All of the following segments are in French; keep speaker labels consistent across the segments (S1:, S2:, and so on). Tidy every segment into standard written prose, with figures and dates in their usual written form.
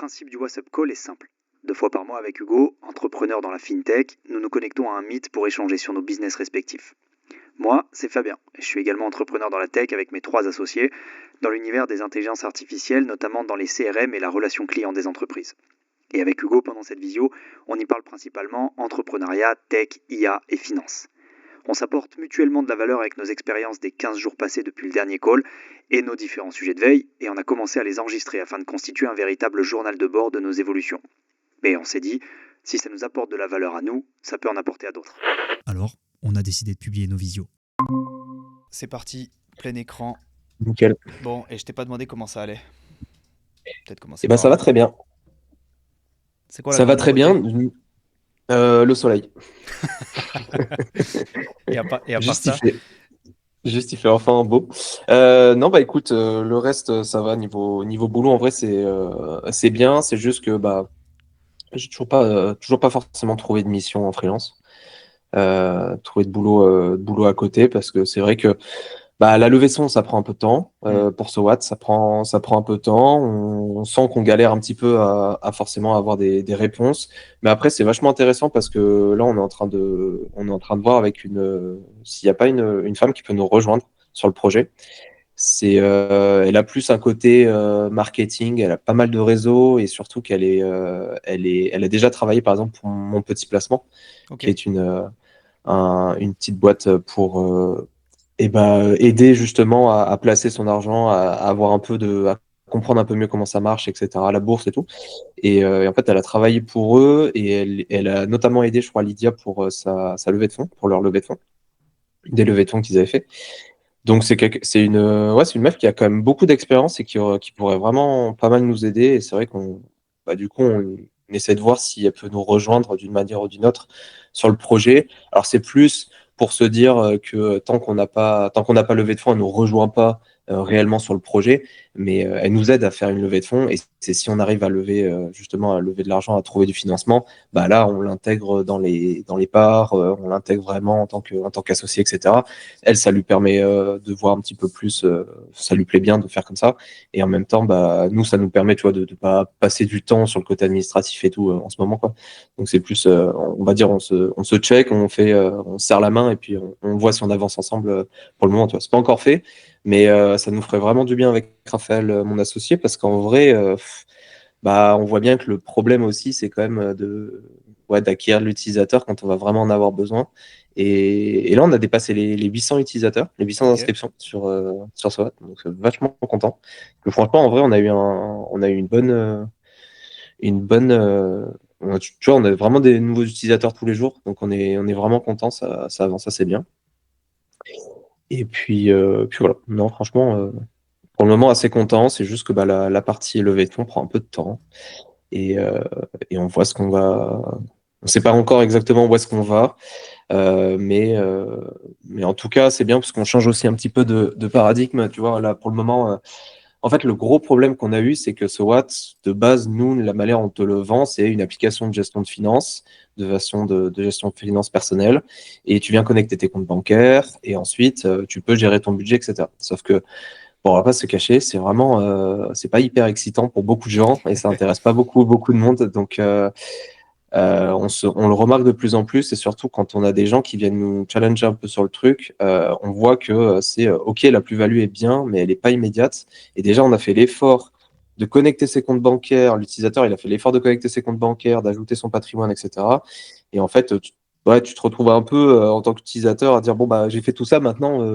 S1: principe du WhatsApp Call est simple. 2 fois par mois avec Hugo, entrepreneur dans la FinTech, nous nous connectons à un Meet pour échanger sur nos business respectifs. Moi, c'est Fabien, et je suis également entrepreneur dans la tech avec mes 3 associés, dans l'univers des intelligences artificielles, notamment dans les CRM et la relation client des entreprises. Et avec Hugo, pendant cette visio, on y parle principalement entrepreneuriat, tech, IA et finance. On s'apporte mutuellement de la valeur avec nos expériences des 15 jours passés depuis le dernier call et nos différents sujets de veille, et on a commencé à les enregistrer afin de constituer un véritable journal de bord de nos évolutions. Mais on s'est dit, si ça nous apporte de la valeur à nous, ça peut en apporter à d'autres.
S2: Alors, on a décidé de publier nos visios.
S3: C'est parti, plein écran.
S4: Nickel.
S3: Bon, et je t'ai pas demandé comment ça allait. Peut-être commencer
S4: Eh ben,
S3: par
S4: ça va
S3: là.
S4: très bien.
S3: C'est quoi la
S4: Ça va
S3: grande
S4: très
S3: nouveauté?
S4: bien. Le soleil.
S3: Et à part
S4: Juste il
S3: ça,
S4: fait, juste il fait enfin beau. Non, bah écoute, le reste, ça va niveau boulot. En vrai, c'est bien. C'est juste que bah, j'ai toujours pas forcément trouvé de mission en freelance. Trouver de boulot à côté parce que c'est vrai que bah, la levée de fonds, ça prend un peu de temps. Pour ce Watt, ça prend un peu de temps. On sent qu'on galère un petit peu à forcément avoir des réponses. Mais après, c'est vachement intéressant parce que là, on est en train de voir avec s'il n'y a pas une femme qui peut nous rejoindre sur le projet. Elle a plus un côté marketing, elle a pas mal de réseaux et surtout elle a déjà travaillé par exemple pour Mon Petit Placement,
S3: ok.
S4: qui est une petite boîte pour aider justement à placer son argent, à avoir à comprendre un peu mieux comment ça marche, etc., la bourse et tout. Et en fait, elle a travaillé pour eux et elle a notamment aidé, je crois, Lydia pour sa levée de fonds, pour leur levée de fonds, des levées de fonds qu'ils avaient fait. Donc c'est une meuf qui a quand même beaucoup d'expérience et qui pourrait vraiment pas mal nous aider. Et c'est vrai du coup, on essaie de voir si elle peut nous rejoindre d'une manière ou d'une autre sur le projet. Alors c'est plus pour se dire que tant qu'on n'a pas levé de fonds, elle nous rejoint pas réellement sur le projet, mais elle nous aide à faire une levée de fonds. Et c'est si on arrive à lever justement à lever de l'argent, à trouver du financement, bah là on l'intègre dans les parts, on l'intègre vraiment en tant qu'associé, etc. Elle, ça lui permet de voir un petit peu plus, ça lui plaît bien de faire comme ça. Et en même temps, bah, nous, ça nous permet, tu vois, de pas passer du temps sur le côté administratif et tout en ce moment, quoi. Donc c'est plus, on va dire, on se check, on se serre la main et puis on voit si on avance ensemble pour le moment, tu vois. C'est pas encore fait, mais ça nous ferait vraiment du bien avec Raphaël, mon associé, parce qu'en vrai, bah, on voit bien que le problème aussi, c'est quand même ouais, d'acquérir l'utilisateur quand on va vraiment en avoir besoin. Et là, on a dépassé les 800 utilisateurs, les 800
S3: Ok.
S4: inscriptions sur SWAT. Donc, vachement content. Donc, franchement, en vrai, on a eu une bonne, tu vois, on a vraiment des nouveaux utilisateurs tous les jours. Donc, on est vraiment content. Ça avance assez bien. Et puis voilà. Non, franchement, pour le moment, assez content. C'est juste que bah, la partie levée de fonds prend un peu de temps. Et, euh, et on voit ce qu'on va. On ne sait pas encore exactement où est-ce qu'on va, euh, mais, euh, mais en tout cas, c'est bien parce qu'on change aussi un petit peu de paradigme. Tu vois, là, pour le moment, en fait, le gros problème qu'on a eu, c'est que ce Watt, de base, nous, la manière dont on te le vend, c'est une application de gestion de finances, de gestion de finances personnelle, et tu viens connecter tes comptes bancaires, et ensuite, tu peux gérer ton budget, etc. Sauf que, bon, on va pas se cacher, c'est pas hyper excitant pour beaucoup de gens, et ça intéresse pas beaucoup de monde, donc on le remarque de plus en plus, et surtout quand on a des gens qui viennent nous challenger un peu sur le truc, on voit que c'est OK, la plus-value est bien, mais elle n'est pas immédiate. Et déjà, on a fait l'effort de connecter ses comptes bancaires, l'utilisateur, il a fait l'effort de connecter ses comptes bancaires, d'ajouter son patrimoine, etc. Et en fait, ouais, tu te retrouves un peu en tant qu'utilisateur à dire, bon, bah, j'ai fait tout ça, maintenant,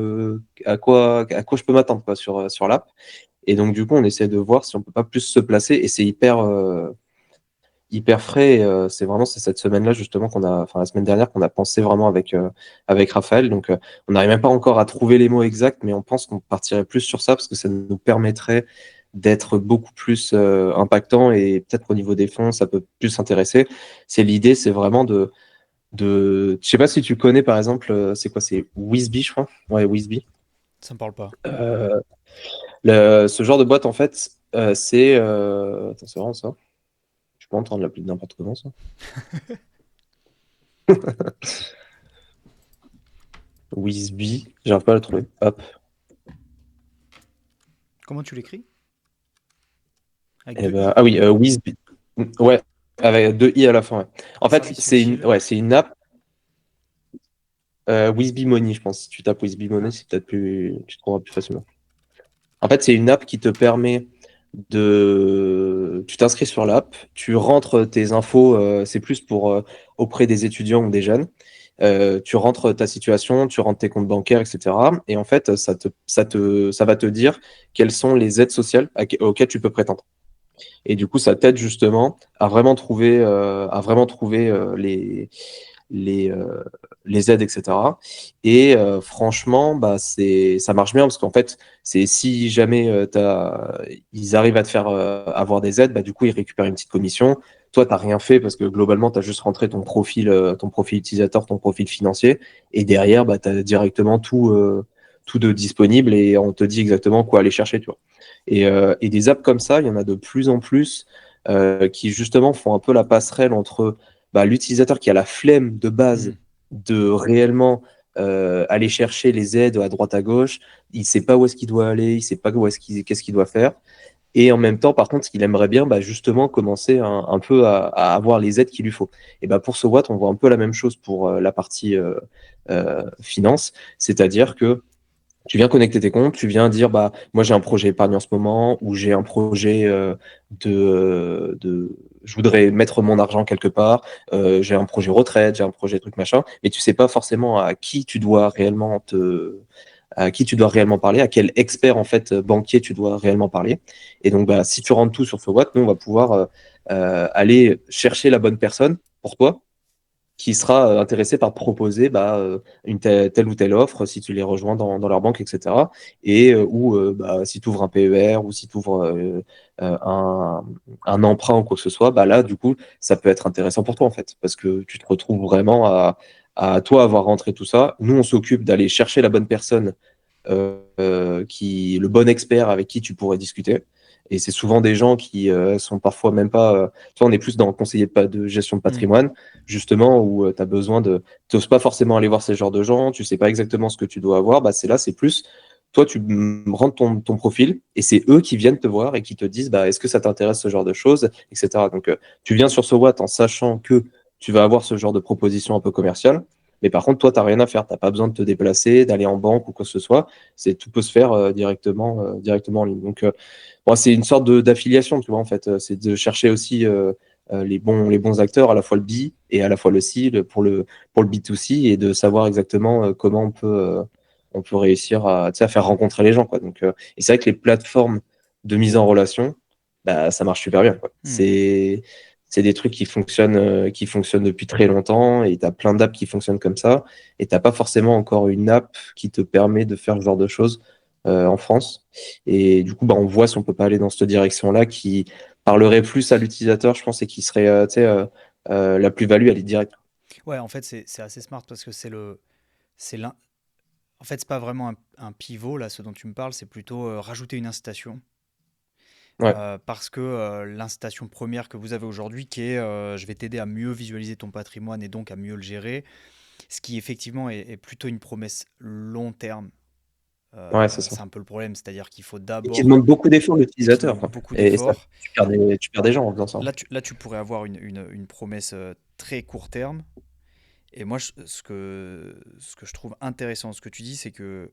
S4: à quoi je peux m'attendre quoi, sur l'app. Et donc, du coup, on essaie de voir si on peut pas plus se placer, et c'est hyper frais. C'est cette semaine-là justement enfin la semaine dernière qu'on a pensé vraiment avec Raphaël. Donc on n'arrive même pas encore à trouver les mots exacts, mais on pense qu'on partirait plus sur ça parce que ça nous permettrait d'être beaucoup plus impactant et peut-être au niveau des fonds, ça peut plus s'intéresser. L'idée, c'est vraiment je sais pas si tu connais par exemple, c'est quoi, c'est Wizbee, je crois. Ouais, Wizbee.
S3: Ça me parle pas.
S4: Euh, Ce genre de boîte, en fait, attends, c'est vraiment ça. Je peux entendre l'appeler n'importe comment, ça. Wizbee, j'arrive pas à le trouver. Hop.
S3: Comment tu l'écris? Avec
S4: Eh
S3: deux
S4: ben,
S3: i.
S4: ah oui, Wizbee. Ouais, avec deux i à la fin. Ouais. En
S3: Et
S4: fait,
S3: service utile.
S4: c'est une app. Wizbee Money, je pense. Si tu tapes Wizbee Money,
S3: Ah,
S4: c'est peut-être plus, tu trouveras plus facilement. En fait, c'est une app qui te permet tu t'inscris sur l'app, tu rentres tes infos, c'est plus pour auprès des étudiants ou des jeunes. Tu rentres ta situation, tu rentres tes comptes bancaires, etc. Et en fait, ça va te dire quelles sont les aides sociales auxquelles tu peux prétendre. Et du coup, ça t'aide justement à vraiment trouver les, euh, les aides, etc. Et franchement, bah, ça marche bien parce qu'en fait, c'est si jamais ils arrivent à te faire avoir des aides, bah, du coup, ils récupèrent une petite commission. Toi, tu n'as rien fait parce que globalement, tu as juste rentré ton profil utilisateur, ton profil financier. Et derrière, bah, tu as directement tout de disponible et on te dit exactement quoi aller chercher, tu vois. Et des apps comme ça, il y en a de plus en plus qui justement font un peu la passerelle entre bah, l'utilisateur qui a la flemme de base
S3: hmm.
S4: de réellement aller chercher les aides à droite à gauche, il sait pas où est-ce qu'il doit aller, il sait pas qu'est-ce qu'il doit faire. Et en même temps, par contre, ce qu'il aimerait bien, bah, justement, commencer un peu à avoir les aides qu'il lui faut. Et bah, pour ce Watt, on voit un peu la même chose pour la partie finance, c'est-à-dire que tu viens connecter tes comptes, tu viens dire bah moi j'ai un projet épargne en ce moment ou j'ai un projet je voudrais mettre mon argent quelque part, j'ai un projet retraite, j'ai un projet truc machin, mais tu sais pas forcément à qui tu dois réellement parler, à quel expert en fait banquier tu dois réellement parler. Et donc bah si tu rentres tout sur ce Watt, nous on va pouvoir aller chercher la bonne personne pour toi qui sera intéressé par te proposer bah, telle ou telle offre si tu les rejoins dans leur banque, etc. Et ou bah, si tu ouvres un PER ou si tu ouvres un emprunt ou quoi que ce soit, bah là, du coup, ça peut être intéressant pour toi, en fait, parce que tu te retrouves vraiment à toi avoir rentré tout ça. Nous, on s'occupe d'aller chercher la bonne personne le bon expert avec qui tu pourrais discuter. Et c'est souvent des gens qui sont parfois même pas. Tu vois, on est plus dans le conseiller de gestion de
S3: Hmm.
S4: patrimoine, justement, où tu as besoin de. Tu n'oses pas forcément aller voir ces genres de gens, tu sais pas exactement ce que tu dois avoir. Bah, c'est plus. Toi, tu rentres ton profil et c'est eux qui viennent te voir et qui te disent bah, est-ce que ça t'intéresse ce genre de choses, etc. Donc, tu viens sur ce Watt en sachant que tu vas avoir ce genre de proposition un peu commerciale. Mais par contre, toi, tu n'as rien à faire. Tu n'as pas besoin de te déplacer, d'aller en banque ou quoi que ce soit. Tout peut se faire directement en ligne. Donc, bon, c'est une sorte d'affiliation, tu vois, en fait. C'est de chercher aussi les bons acteurs, à la fois le B et à la fois le C pour le B2C et de savoir exactement comment on peut réussir à, tu sais, à faire rencontrer les gens, quoi. Donc, et c'est vrai que les plateformes de mise en relation, bah, ça marche super bien, quoi.
S3: Hmm.
S4: C'est des trucs qui fonctionnent depuis très longtemps et tu as plein d'apps qui fonctionnent comme ça et t'as pas forcément encore une app qui te permet de faire ce genre de choses en France. Et du coup, bah, on voit si on peut pas aller dans cette direction-là qui parlerait plus à l'utilisateur, je pense, et qui serait tu sais, la plus-value, elle est directe.
S3: Ouais, en fait, c'est assez smart parce que c'est l'un. En fait, c'est pas vraiment un pivot là, ce dont tu me parles, c'est plutôt rajouter une incitation.
S4: Ouais,
S3: Parce que l'incitation première que vous avez aujourd'hui, qui est je vais t'aider à mieux visualiser ton patrimoine et donc à mieux le gérer, ce qui effectivement est plutôt une promesse long terme.
S4: ouais, c'est ça.
S3: C'est un peu le problème, c'est-à-dire qu'il faut
S4: Et qui
S3: d'abord,
S4: demande beaucoup d'efforts à
S3: et qui
S4: l'utilisateur,
S3: demande
S4: quoi.
S3: beaucoup
S4: Et ça,
S3: d'efforts.
S4: tu perds des gens en faisant ça.
S3: Là, tu pourrais avoir une promesse très court terme. Et moi, ce que je trouve intéressant, ce que tu dis, c'est que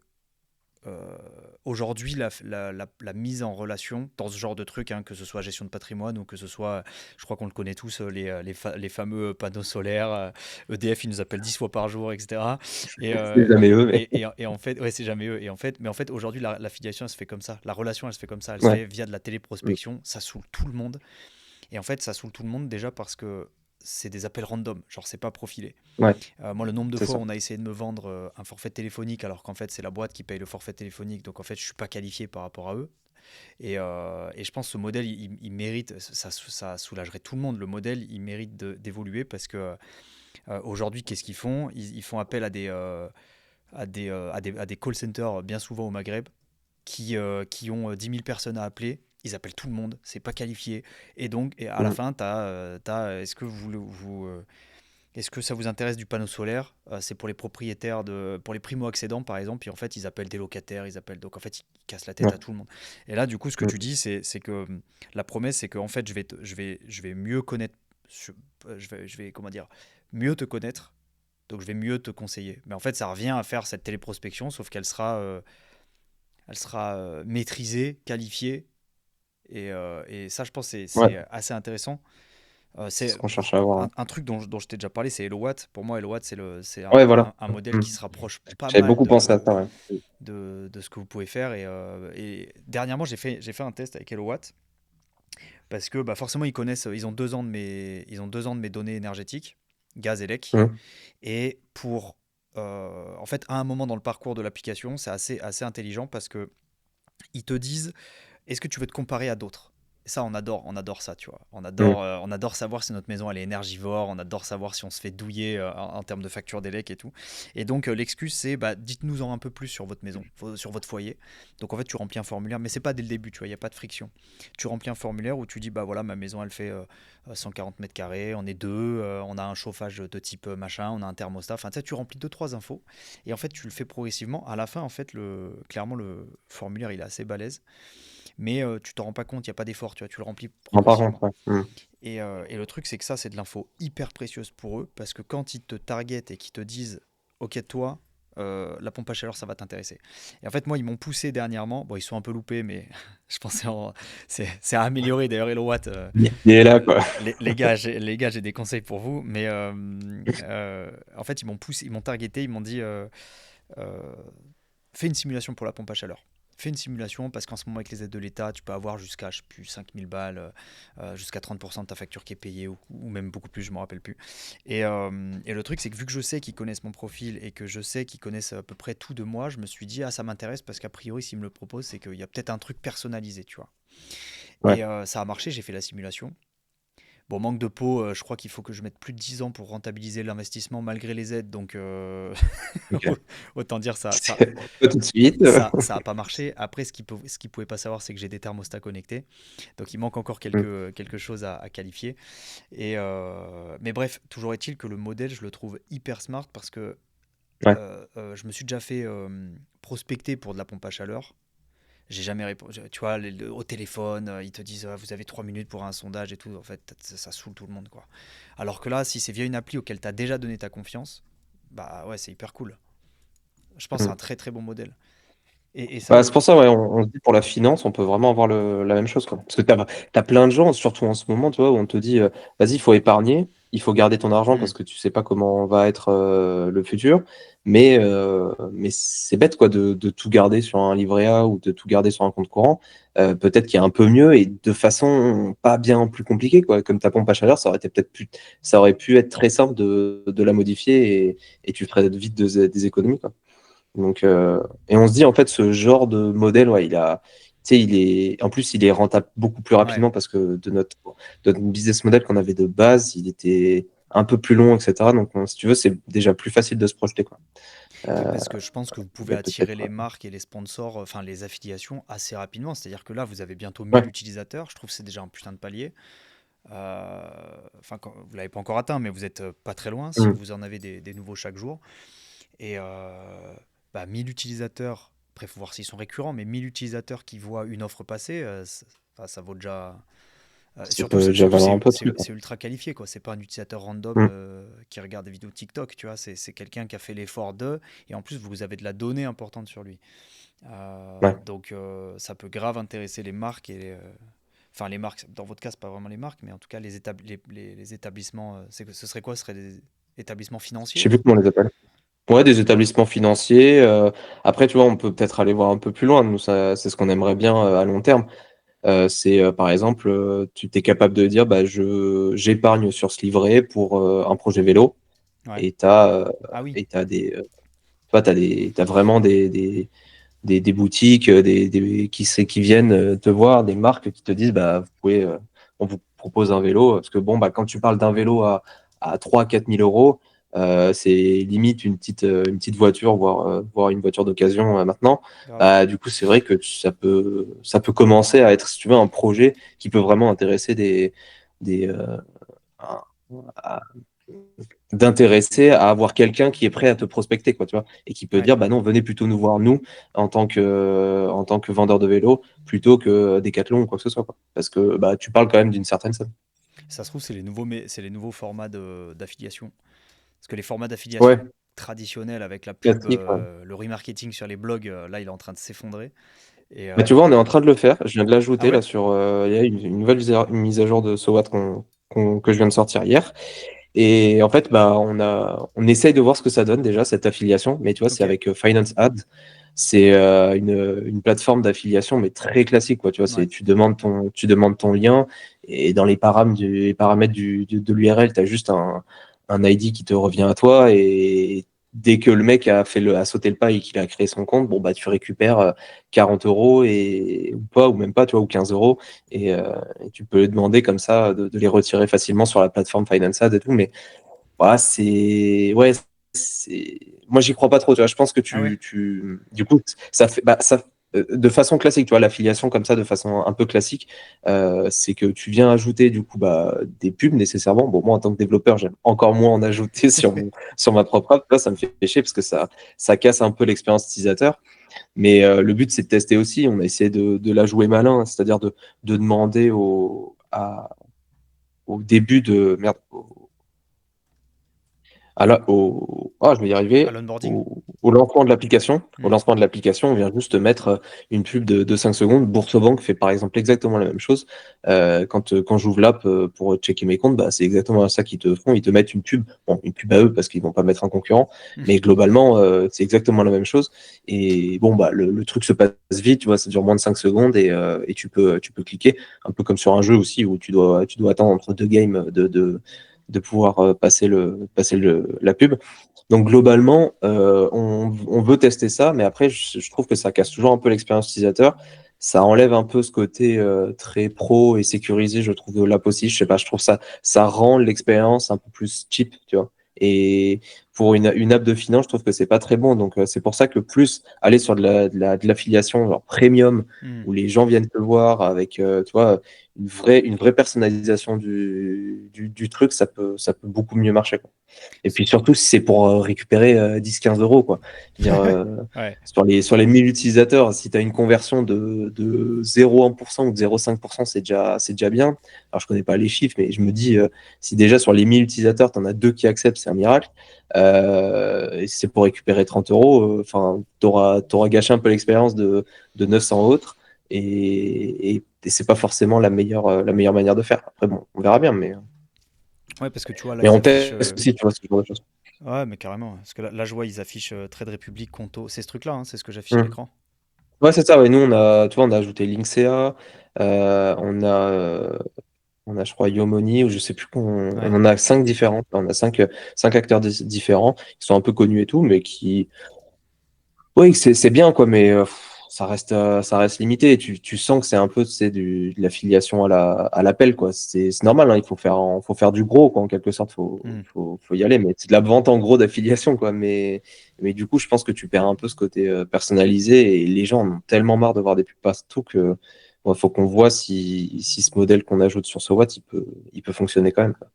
S3: aujourd'hui, la mise en relation dans ce genre de truc, hein, que ce soit gestion de patrimoine ou que ce soit, je crois qu'on le connaît tous, les fameux panneaux solaires, EDF, ils nous appellent 10 fois par jour, etc. Et,
S4: C'est jamais eux, mais
S3: et en fait, ouais, c'est jamais eux. Mais en fait, aujourd'hui, l'affiliation, elle se fait comme ça. La relation, elle se fait comme ça. Elle se
S4: ouais.
S3: fait via de la
S4: Mm.
S3: téléprospection. Ça saoule tout le monde. Et en fait, ça saoule tout le monde déjà parce que c'est des appels random. Genre, c'est pas profilé.
S4: Ouais,
S3: Moi, le nombre de
S4: c'est
S3: fois
S4: ça.
S3: où on a essayé de me vendre un forfait téléphonique alors qu'en fait c'est la boîte qui paye le forfait téléphonique, donc en fait je suis pas qualifié par rapport à eux. Et je pense que ce modèle, il mérite, ça soulagerait tout le monde. Le modèle, il mérite d'évoluer parce que aujourd'hui, qu'est-ce qu'ils font? Ils font appel à des call centers bien souvent au Maghreb qui ont 10 000 personnes à appeler. Ils appellent tout le monde, c'est pas qualifié. Et donc, à la
S4: Mm.
S3: fin, est-ce que Est-ce que ça vous intéresse du panneau solaire? C'est pour les propriétaires pour les primo-accédants par exemple, puis en fait ils appellent des locataires, donc en fait ils cassent la tête
S4: Ouais.
S3: à tout le monde. Et là du coup ce que
S4: Mm.
S3: tu dis c'est que la promesse c'est que en fait je vais mieux connaître, je vais comment dire, mieux te connaître, donc je vais mieux te conseiller. Mais en fait ça revient à faire cette téléprospection, sauf elle sera maîtrisée, qualifiée, et ça je pense
S4: Ouais,
S3: c'est assez intéressant.
S4: c'est
S3: C'est
S4: ce qu'on cherche à avoir. Ouais,
S3: un truc dont je t'ai déjà parlé, c'est HelloWatt. Pour moi, HelloWatt, c'est
S4: ouais, voilà.
S3: un modèle
S4: Mm.
S3: qui se rapproche pas
S4: J'avais
S3: mal
S4: beaucoup pensé à ça, ouais.
S3: de ce que vous pouvez faire. Et dernièrement, j'ai fait un test avec HelloWatt parce que bah, forcément, ils connaissent, ils ont 2 ans de mes données énergétiques, gaz et lec.
S4: Mm.
S3: Et en fait, à un moment dans le parcours de l'application, c'est assez intelligent parce que ils te disent est-ce que tu veux te comparer à d'autres? Et ça, on adore ça, tu vois.
S4: Mm.
S3: On adore savoir si notre maison elle est énergivore, on adore savoir si on se fait douiller en termes de facture d'élec et tout. Et donc l'excuse c'est bah, dites-nous en un peu plus sur votre maison, sur votre foyer. Donc en fait tu remplis un formulaire, mais c'est pas dès le début, tu vois, il n'y a pas de friction. Tu remplis un formulaire où tu dis bah voilà ma maison elle fait 140 mètres carrés, on est deux, on a un chauffage de type machin, on a un thermostat. Enfin tu sais, tu remplis deux trois infos et en fait tu le fais progressivement. À la fin en fait clairement le formulaire il est assez balèze mais tu t'en rends pas compte, il n'y a pas d'effort, tu vois, tu le remplis
S4: Non, par contre,
S3: progressivement.
S4: ouais. Mm.
S3: Et le truc, c'est que ça, c'est de l'info hyper précieuse pour eux, parce que quand ils te targetent et qu'ils te disent, OK, toi, la pompe à chaleur, ça va t'intéresser. Et en fait, moi, ils m'ont poussé dernièrement, bon, ils sont un peu loupés, mais je pensais c'est à améliorer. D'ailleurs, HelloWatt,
S4: Il est là, quoi.
S3: les gars, j'ai des conseils pour vous, mais en fait, ils m'ont targeté, ils m'ont dit, euh, fais une simulation pour la pompe à chaleur. Fais une simulation parce qu'en ce moment, avec les aides de l'État, tu peux avoir jusqu'à, je sais plus, 5000 balles, jusqu'à 30% de ta facture qui est payée ou même beaucoup plus, je ne me rappelle plus. Et le truc, c'est que vu que je sais qu'ils connaissent mon profil et que je sais qu'ils connaissent à peu près tout de moi, je me suis dit, ah, ça m'intéresse parce qu'a priori, s'ils me le proposent, c'est qu'il y a peut-être un truc personnalisé, tu vois.
S4: Ouais.
S3: Et ça a marché, j'ai fait la simulation. Bon, manque de peau, je crois qu'il faut que je mette plus de 10 ans pour rentabiliser l'investissement malgré les aides. Donc,
S4: Ok.
S3: autant dire
S4: Pas tout de suite.
S3: ça a pas marché. Après, ce qu'ils pouvaient pas savoir, c'est que j'ai des thermostats connectés. Donc, il manque encore
S4: Mm.
S3: quelque chose à qualifier. Mais bref, toujours est-il que le modèle, je le trouve hyper smart parce que
S4: Ouais.
S3: je me suis déjà fait prospecter pour de la pompe à chaleur. J'ai jamais répondu. Tu vois, au téléphone, ils te disent ah, vous avez 3 minutes pour un sondage et tout. En fait, ça saoule tout le monde, quoi. Alors que là, si c'est via une appli auquel tu as déjà donné ta confiance, bah ouais, c'est hyper cool. Je pense que c'est un
S4: Mm.
S3: très très bon modèle. Et ça,
S4: Bah, c'est pour ça, ouais, on se dit pour la finance, on peut vraiment avoir la même chose, quoi. Parce que t'as plein de gens, surtout en ce moment, tu vois, où on te dit, vas-y, il faut épargner, il faut garder ton argent
S3: Hmm.
S4: parce que tu sais pas comment va être le futur. Mais c'est bête, quoi, de tout garder sur un livret A ou de tout garder sur un compte courant. Peut-être qu'il y a un peu mieux et de façon pas bien plus compliquée, quoi. Comme ta pompe à chaleur, ça aurait pu être très simple de la modifier et tu ferais vite des économies, quoi. Donc, et on se dit, en fait, ce genre de modèle, ouais, tu sais, en plus, il est rentable beaucoup plus
S3: Ouais.
S4: rapidement parce que de notre business model qu'on avait de base, il était un peu plus long, etc. Donc, si tu veux, c'est déjà plus facile de se projeter, quoi.
S3: Puis
S4: Euh,
S3: parce que je pense que vous pouvez
S4: mais
S3: attirer
S4: peut-être,
S3: les marques et les sponsors, enfin les affiliations assez rapidement. C'est-à-dire que là, vous avez bientôt 1000
S4: ouais.
S3: utilisateurs. Je trouve que c'est déjà un putain de palier. Enfin, vous ne l'avez pas encore atteint, mais vous êtes pas très loin si
S4: Mm.
S3: vous en avez des nouveaux chaque jour. Et bah, 1000 utilisateurs, après, il faut voir s'ils sont récurrents, mais 1000 utilisateurs qui voient une offre passer, enfin, ça vaut déjà.
S4: Ça peut déjà
S3: Surtout
S4: valoir un peu de trucs, quoi.
S3: c'est ultra qualifié, quoi. C'est pas un utilisateur random
S4: Mm.
S3: qui regarde des vidéos TikTok, tu vois. C'est quelqu'un qui a fait l'effort de, et en plus, vous avez de la donnée importante sur lui.
S4: Ouais.
S3: Donc, ça peut grave intéresser les marques enfin, les marques, dans votre cas, c'est pas vraiment les marques, mais en tout cas, les établissements, ce serait quoi? Ce serait des établissements
S4: Je
S3: financiers?
S4: sais plus comment on les appelle. Ouais, des établissements financiers. Après, tu vois, on peut peut-être aller voir un peu plus loin. Nous, ça, c'est ce qu'on aimerait bien à long terme. Par exemple, tu t'es capable de dire, bah, j'épargne sur ce livret pour un projet vélo
S3: Ouais.
S4: et t'as,
S3: Ah oui.
S4: et t'as des, tu vois, t'as vraiment des boutiques qui viennent te voir, des marques qui te disent, bah, on vous propose un vélo. Parce que bon, bah, quand tu parles d'un vélo à 3 000 à 4 000 euros, c'est limite une petite voiture, voire une voiture d'occasion maintenant.
S3: Grave.
S4: Bah, du coup, c'est vrai que ça peut commencer à être, si tu veux, un projet qui peut vraiment intéresser des, un- d'intéresser à avoir quelqu'un qui est prêt à te prospecter, quoi, tu vois, et qui peut
S3: Ouais.
S4: dire, bah non, venez plutôt nous voir, nous, en tant que vendeur de vélo, plutôt que Decathlon ou quoi que ce soit, quoi. Parce que bah, tu parles quand même d'une certaine somme.
S3: Ça se trouve, c'est les nouveaux formats d'affiliation. Parce que les formats
S4: Ouais,
S3: d'affiliation traditionnels avec la pub,
S4: classique, ouais.
S3: le remarketing sur les blogs, là, il est en train de s'effondrer. Et
S4: Bah, tu vois, on est en train de le faire. Je viens de
S3: ah
S4: l'ajouter là
S3: ouais?
S4: sur. Il y a une nouvelle une mise à jour de SOAT que je viens de sortir hier. Et en fait, bah, on essaye de voir ce que ça donne déjà, cette affiliation. Mais tu vois, c'est
S3: Ok.
S4: avec Finance Ads. C'est une plateforme d'affiliation, mais très classique, quoi. Tu vois,
S3: Ouais.
S4: tu demandes ton lien et dans les paramètres de l'URL, tu as juste un ID qui te revient à toi. Et dès que le mec a sauté le pas et qu'il a créé son compte, bon, bah, tu récupères 40 euros ou pas, ou même pas, tu vois, ou 15 euros. Et tu peux demander comme ça de les retirer facilement sur la plateforme Finance Ads et tout. Mais voilà, ouais, moi j'y crois pas trop, tu vois. Je pense que
S3: Ah ouais?
S4: du coup, ça fait, bah, ça, de façon classique, tu vois, l'affiliation comme ça, de façon un peu classique, c'est que tu viens ajouter du coup bah, des pubs nécessairement. Bon, moi en tant que développeur, j'aime encore moins en ajouter sur ma propre app. Là, ça me fait chier parce que ça casse un peu l'expérience utilisateur. Mais le but, c'est de tester aussi. On a essayé de la jouer malin, c'est-à-dire de demander au début de merde, je vais y
S3: À
S4: arriver.
S3: l'onboarding?
S4: Au lancement de l'application. Au
S3: Hmm.
S4: lancement de l'application, on vient juste te mettre une pub de 5 secondes. Boursorama fait par exemple exactement la même chose. Quand j'ouvre l'app pour checker mes comptes, bah, c'est exactement ça qu'ils te font. Ils te mettent une pub. Bon, une pub à eux parce qu'ils vont pas mettre un concurrent. Mais globalement, c'est exactement la même chose. Et bon, bah, le truc se passe vite. Tu vois, ça dure moins de 5 secondes et tu peux cliquer. Un peu comme sur un jeu aussi où tu dois attendre entre deux games de pouvoir passer la pub. Donc globalement, on veut tester ça, mais après, je trouve que ça casse toujours un peu l'expérience utilisateur. Ça enlève un peu ce côté très pro et sécurisé, je trouve, de l'app aussi. Je sais pas, je trouve ça rend l'expérience un peu plus cheap, tu vois. Et pour une app de finance, je trouve que c'est pas très bon. Donc c'est pour ça que plus aller sur de l'affiliation genre premium,
S3: Hmm.
S4: où les gens viennent te voir avec, tu vois, une vraie personnalisation du truc, ça peut beaucoup mieux marcher, quoi. Et puis surtout, si c'est pour récupérer 10-15 euros, quoi. Je veux dire,
S3: Ouais.
S4: sur les 1000 utilisateurs, si tu as une conversion de 0,1% ou de 0,5%, c'est déjà bien. Alors, je connais pas les chiffres, mais je me dis, si déjà sur les 1000 utilisateurs, tu en as deux qui acceptent, c'est un miracle. Et si c'est pour récupérer 30 euros, enfin, tu auras gâché un peu l'expérience de 900 autres. Et c'est pas forcément la meilleure manière de faire. Après, bon, on verra bien, mais,
S3: Ouais, parce que tu vois, là,
S4: mais
S3: ils
S4: on
S3: affichent.
S4: teste aussi, tu vois, ce genre de choses.
S3: Ouais, mais carrément. Parce que là, je vois, ils affichent Trade Republic, Conto. C'est ce truc-là, hein, c'est ce que j'affiche à
S4: Hmm.
S3: l'écran.
S4: Ouais, c'est ça. Ouais. Nous, tu vois, on a ajouté Linksea, on a, je crois, Yomoni, ou je sais plus on
S3: Ouais.
S4: en a 5 différents. On a cinq acteurs différents qui sont un peu connus et tout, mais oui, c'est bien, quoi, mais ça reste limité. Tu sens que c'est un peu, c'est de l'affiliation à l'appel, quoi. C'est normal, hein, il faut faire du gros, quoi, en quelque sorte.
S3: Hmm.
S4: Faut y aller, mais c'est de la vente en gros d'affiliation, quoi. Mais du coup, je pense que tu perds un peu ce côté personnalisé et les gens en ont tellement marre de voir des pubs partout que faut qu'on voit si ce modèle qu'on ajoute sur SOWAT, il peut fonctionner quand même, quoi.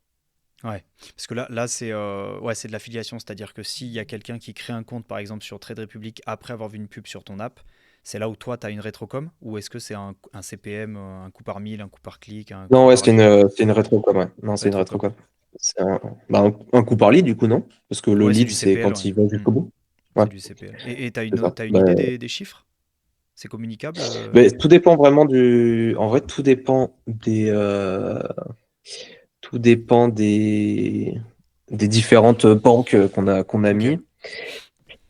S3: Ouais. Parce que là c'est ouais, c'est de l'affiliation. C'est-à-dire que s'il y a quelqu'un qui crée un compte, par exemple, sur Trade Republic après avoir vu une pub sur ton app, c'est là où toi, tu as une rétrocom? Ou est-ce que c'est un CPM, un coût par mille, un coût par clic, un
S4: Non,
S3: coût
S4: ouais,
S3: par vue?
S4: c'est une rétro, quoi, ouais. Non, c'est une rétro,
S3: Rétrocom.
S4: quoi. C'est un coup par lead, du coup, non? Parce que le
S3: Ouais, c'est
S4: lead,
S3: du
S4: c'est
S3: CPL,
S4: quand
S3: ouais.
S4: il va
S3: Hmm.
S4: jusqu'au bout. Ouais,
S3: C'est du CPL. Et t'as
S4: c'est ça.
S3: t'as une
S4: Bah,
S3: idée des chiffres? C'est communicable?
S4: tout dépend vraiment En vrai, tout dépend des différentes banques qu'on a
S3: Ok.
S4: mis.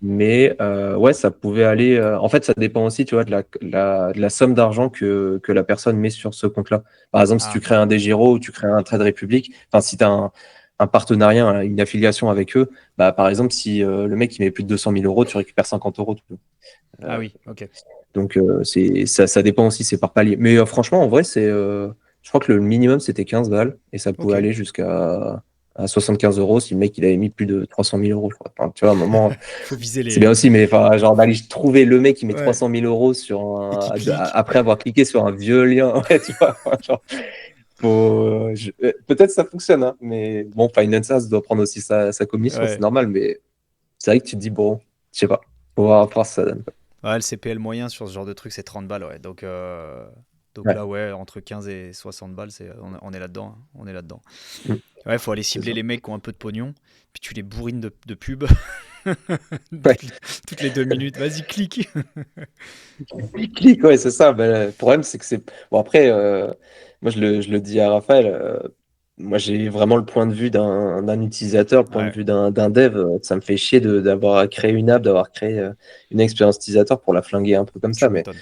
S4: Mais ouais, ça pouvait aller. En fait, ça dépend aussi, tu vois, de la somme d'argent que la personne met sur ce compte-là. Par exemple, si
S3: Ah,
S4: tu
S3: ok.
S4: crées un DGiro ou tu crées un Trade Republic, enfin, si tu as un partenariat, hein, une affiliation avec eux, bah, par exemple, si le mec il met plus de 200 000 euros, tu récupères 50 euros.
S3: Ah
S4: Euh,
S3: oui, ok.
S4: donc, ça dépend aussi, c'est par palier. Mais franchement, en vrai, je crois que le minimum, c'était 15 balles et ça pouvait
S3: Ok.
S4: aller jusqu'à à 75 euros si le mec il avait mis plus de 300 000 euros, je crois. Enfin, tu vois, à un moment.
S3: Faut viser
S4: C'est bien
S3: les.
S4: aussi, mais enfin, genre d'aller trouver le mec qui met
S3: Ouais.
S4: 300 000 euros
S3: Et qui clique.
S4: après avoir cliqué sur un vieux lien, ouais, tu vois, enfin, genre, Peut-être ça fonctionne, hein, mais bon, Finances doit prendre aussi sa commission, c'est
S3: Ouais.
S4: normal, mais c'est vrai que tu te dis, bon, je sais pas, faut voir ce que ça donne.
S3: Ouais, le CPL moyen sur ce genre de truc, c'est 30 balles, ouais. Donc
S4: Ouais,
S3: là, ouais, entre 15 et 60 balles, on est là-dedans, hein. On est là-dedans.
S4: mm,
S3: Ouais, faut aller
S4: c'est
S3: cibler
S4: ça.
S3: les mecs qui ont un peu de pognon, puis tu les bourrines de pubs
S4: Ouais.
S3: toutes les 2 minutes. Vas-y, clique.
S4: Clic, ouais, c'est ça. Ben, le problème, c'est que c'est. Bon, après, moi, je le dis à Raphaël, moi, j'ai vraiment le point de vue d'un utilisateur, le point de
S3: Ouais,
S4: vue d'un dev. Ça me fait chier d'avoir créé une app, d'avoir créé une expérience utilisateur pour la flinguer un peu comme
S3: tu
S4: ça.
S3: m'étonnes.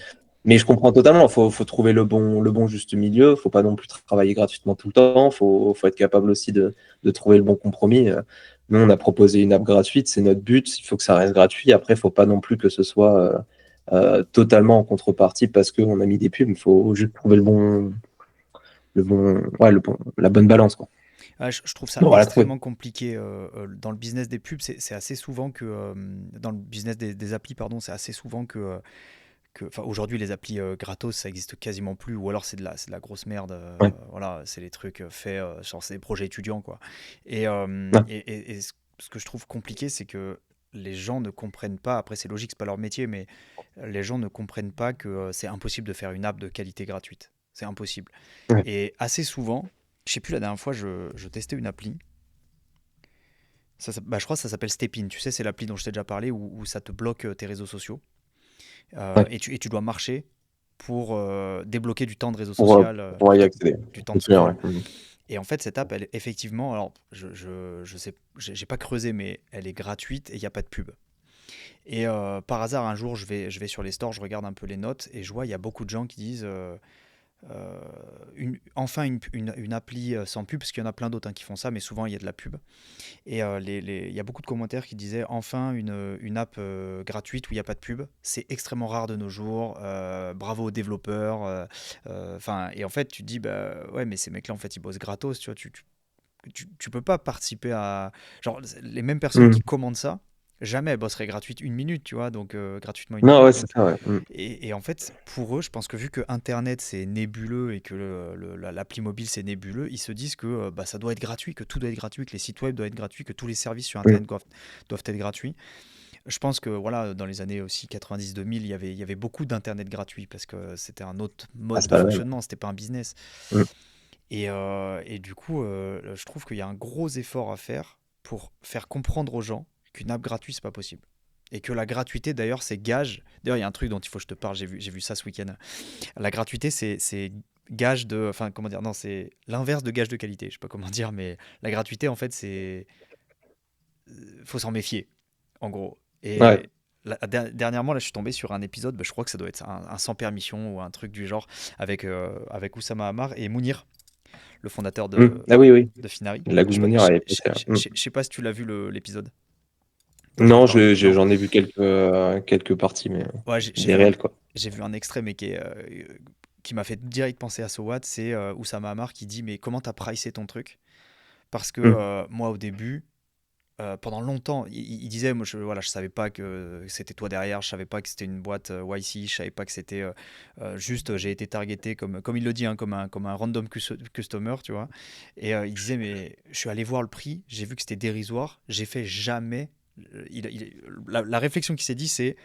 S4: Mais je comprends totalement. Il faut trouver le bon juste milieu. Faut pas non plus travailler gratuitement tout le temps. Faut être capable aussi de trouver le bon compromis. Nous, on a proposé une app gratuite, c'est notre but. Il faut que ça reste gratuit. Après, il faut pas non plus que ce soit totalement en contrepartie parce qu'on a mis des pubs. Il faut juste trouver ouais, la bonne balance, quoi.
S3: Ah, je trouve ça
S4: Bon, on va la trouver.
S3: extrêmement compliqué dans le business des pubs. C'est assez souvent que dans le business des applis, pardon, c'est assez souvent enfin, aujourd'hui les applis gratos ça existe quasiment plus, ou alors c'est de la grosse merde.
S4: Ouais.
S3: Voilà, c'est les trucs faits, genre c'est des projets étudiants quoi. Et,
S4: Ouais.
S3: ce que je trouve compliqué, c'est que les gens ne comprennent pas. Après, c'est logique, c'est pas leur métier, mais les gens ne comprennent pas que c'est impossible de faire une app de qualité gratuite. C'est impossible.
S4: Ouais.
S3: Et assez souvent, je sais plus, la dernière fois, je testais une appli. Je crois que ça s'appelle Stepin. Tu sais, c'est l'appli dont je t'ai déjà parlé où ça te bloque tes réseaux sociaux.
S4: Ouais.
S3: Et tu dois marcher pour débloquer du temps de réseau
S4: Pour,
S3: social,
S4: pour y accéder.
S3: du temps de
S4: C'est sûr, ouais.
S3: scroll. Et en fait, cette app, elle, effectivement, alors je sais, j'ai pas creusé, mais elle est gratuite et il n'y a pas de pub. Et par hasard, un jour, je vais sur les stores, je regarde un peu les notes et je vois, il y a beaucoup de gens qui disent euh, enfin une appli sans pub, parce qu'il y en a plein d'autres hein, qui font ça, mais souvent il y a de la pub. Et il y a beaucoup de commentaires qui disaient enfin une app gratuite où il n'y a pas de pub. C'est extrêmement rare de nos jours. Bravo aux développeurs. Enfin, et en fait, tu te dis, bah ouais, mais ces mecs-là, en fait, ils bossent gratos. Tu vois, tu peux pas participer à. Genre, les mêmes personnes qui
S4: Mm.
S3: commandent ça, jamais elles bosseraient gratuite une minute, tu vois, donc gratuitement une
S4: Non,
S3: minute.
S4: ouais,
S3: Donc,
S4: c'est ça, ouais.
S3: et en fait, pour eux, je pense que vu que Internet c'est nébuleux et que l'appli mobile c'est nébuleux, ils se disent que bah, ça doit être gratuit, que tout doit être gratuit, que les sites web doivent être gratuits, que tous les services sur
S4: Mm.
S3: Internet doivent être gratuits. Je pense que voilà, dans les années aussi 90-2000, il y avait beaucoup d'Internet gratuit parce que c'était un autre
S4: Ah,
S3: mode
S4: c'est
S3: de
S4: pas la même.
S3: fonctionnement, c'était pas un business.
S4: Mm.
S3: Et du coup, je trouve qu'il y a un gros effort à faire pour faire comprendre aux gens qu'une app gratuite, c'est pas possible. Et que la gratuité, d'ailleurs, c'est gage. D'ailleurs, il y a un truc dont il faut que je te parle, j'ai vu ça ce week-end. La gratuité, c'est gage de. Enfin, comment dire? Non, c'est l'inverse de gage de qualité. Je sais pas comment dire, mais la gratuité, en fait, c'est. Faut s'en méfier, en gros.
S4: Ouais.
S3: Et dernièrement, là, je suis tombé sur un épisode, bah, je crois que ça doit être un sans permission ou un truc du genre, avec Oussama Hamar et Mounir, le fondateur
S4: Mm. Ah oui, oui.
S3: de Finari.
S4: La
S3: Je
S4: Goodmonier elle est passée là. Mm.
S3: sais pas si tu l'as vu l'épisode. T'as pas
S4: Non,
S3: encore vu? Non.
S4: j'en ai vu quelques parties, mais
S3: Ouais, j'ai
S4: des
S3: vu un,
S4: réels, quoi.
S3: j'ai vu un extrait, mais qui m'a fait direct penser à Sowat. C'est Oussama Hamar qui dit, mais comment t'as pricé ton truc? Parce que
S4: Mm.
S3: moi, au début, pendant longtemps, il disait, moi, voilà, je savais pas que c'était toi derrière, je savais pas que c'était une boîte YC, je savais pas que c'était juste, j'ai été targeté comme il le dit, hein, comme un random customer, tu vois. Et il disait, mais je suis allé voir le prix, j'ai vu que c'était dérisoire, j'ai fait jamais. La réflexion qui s'est dit, c'est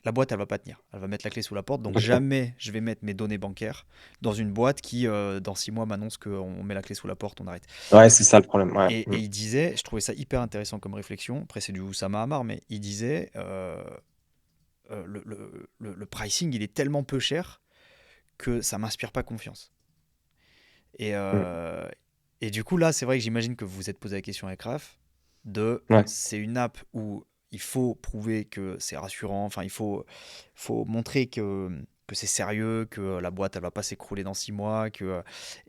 S3: la boîte, elle va pas tenir. Elle va mettre la clé sous la porte. Donc
S4: Bien sûr.
S3: jamais je vais mettre mes données bancaires dans une boîte qui, dans 6 mois, m'annonce qu'on met la clé sous la porte, on arrête.
S4: Ouais, c'est ça le problème. Ouais.
S3: Et il disait, je trouvais ça hyper intéressant comme réflexion. Après, c'est du Oussama Hamar, mais il disait le pricing, il est tellement peu cher que ça m'inspire pas confiance. Et,
S4: Mm.
S3: euh, et du coup, là, c'est vrai que j'imagine que vous vous êtes posé la question avec Raph
S4: Ouais.
S3: c'est une app où il faut prouver que c'est rassurant, enfin, il faut montrer que c'est sérieux, que la boîte, elle va pas s'écrouler dans 6 mois,
S4: Ouais, qui y a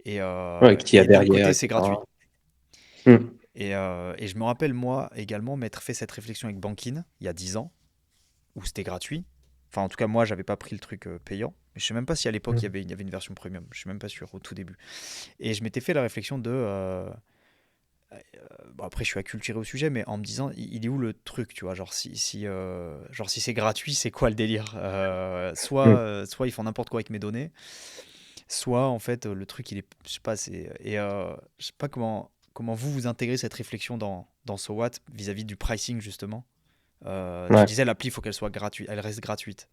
S3: et de l'autre
S4: derrière,
S3: côté, c'est
S4: etc.
S3: gratuit.
S4: Mm.
S3: Et je me rappelle, moi, également, m'être fait cette réflexion avec Bankin, il y a 10 ans, où c'était gratuit. Enfin, en tout cas, moi, j'avais pas pris le truc payant. Mais je sais même pas si à l'époque,
S4: Mm.
S3: il y avait une version premium. Je suis même pas sûr, au tout début. Et je m'étais fait la réflexion de... bon, après, je suis acculturé au sujet, mais en me disant, il est où le truc, tu vois? Genre, si c'est gratuit, c'est quoi le délire? Soit,
S4: Mm.
S3: soit ils font n'importe quoi avec mes données, soit en fait le truc il est, je sais pas, je sais pas comment vous intégrez cette réflexion dans SoWhat vis-à-vis du pricing justement. Tu
S4: Ouais.
S3: disais l'appli, il faut qu'elle soit gratuite, elle reste gratuite.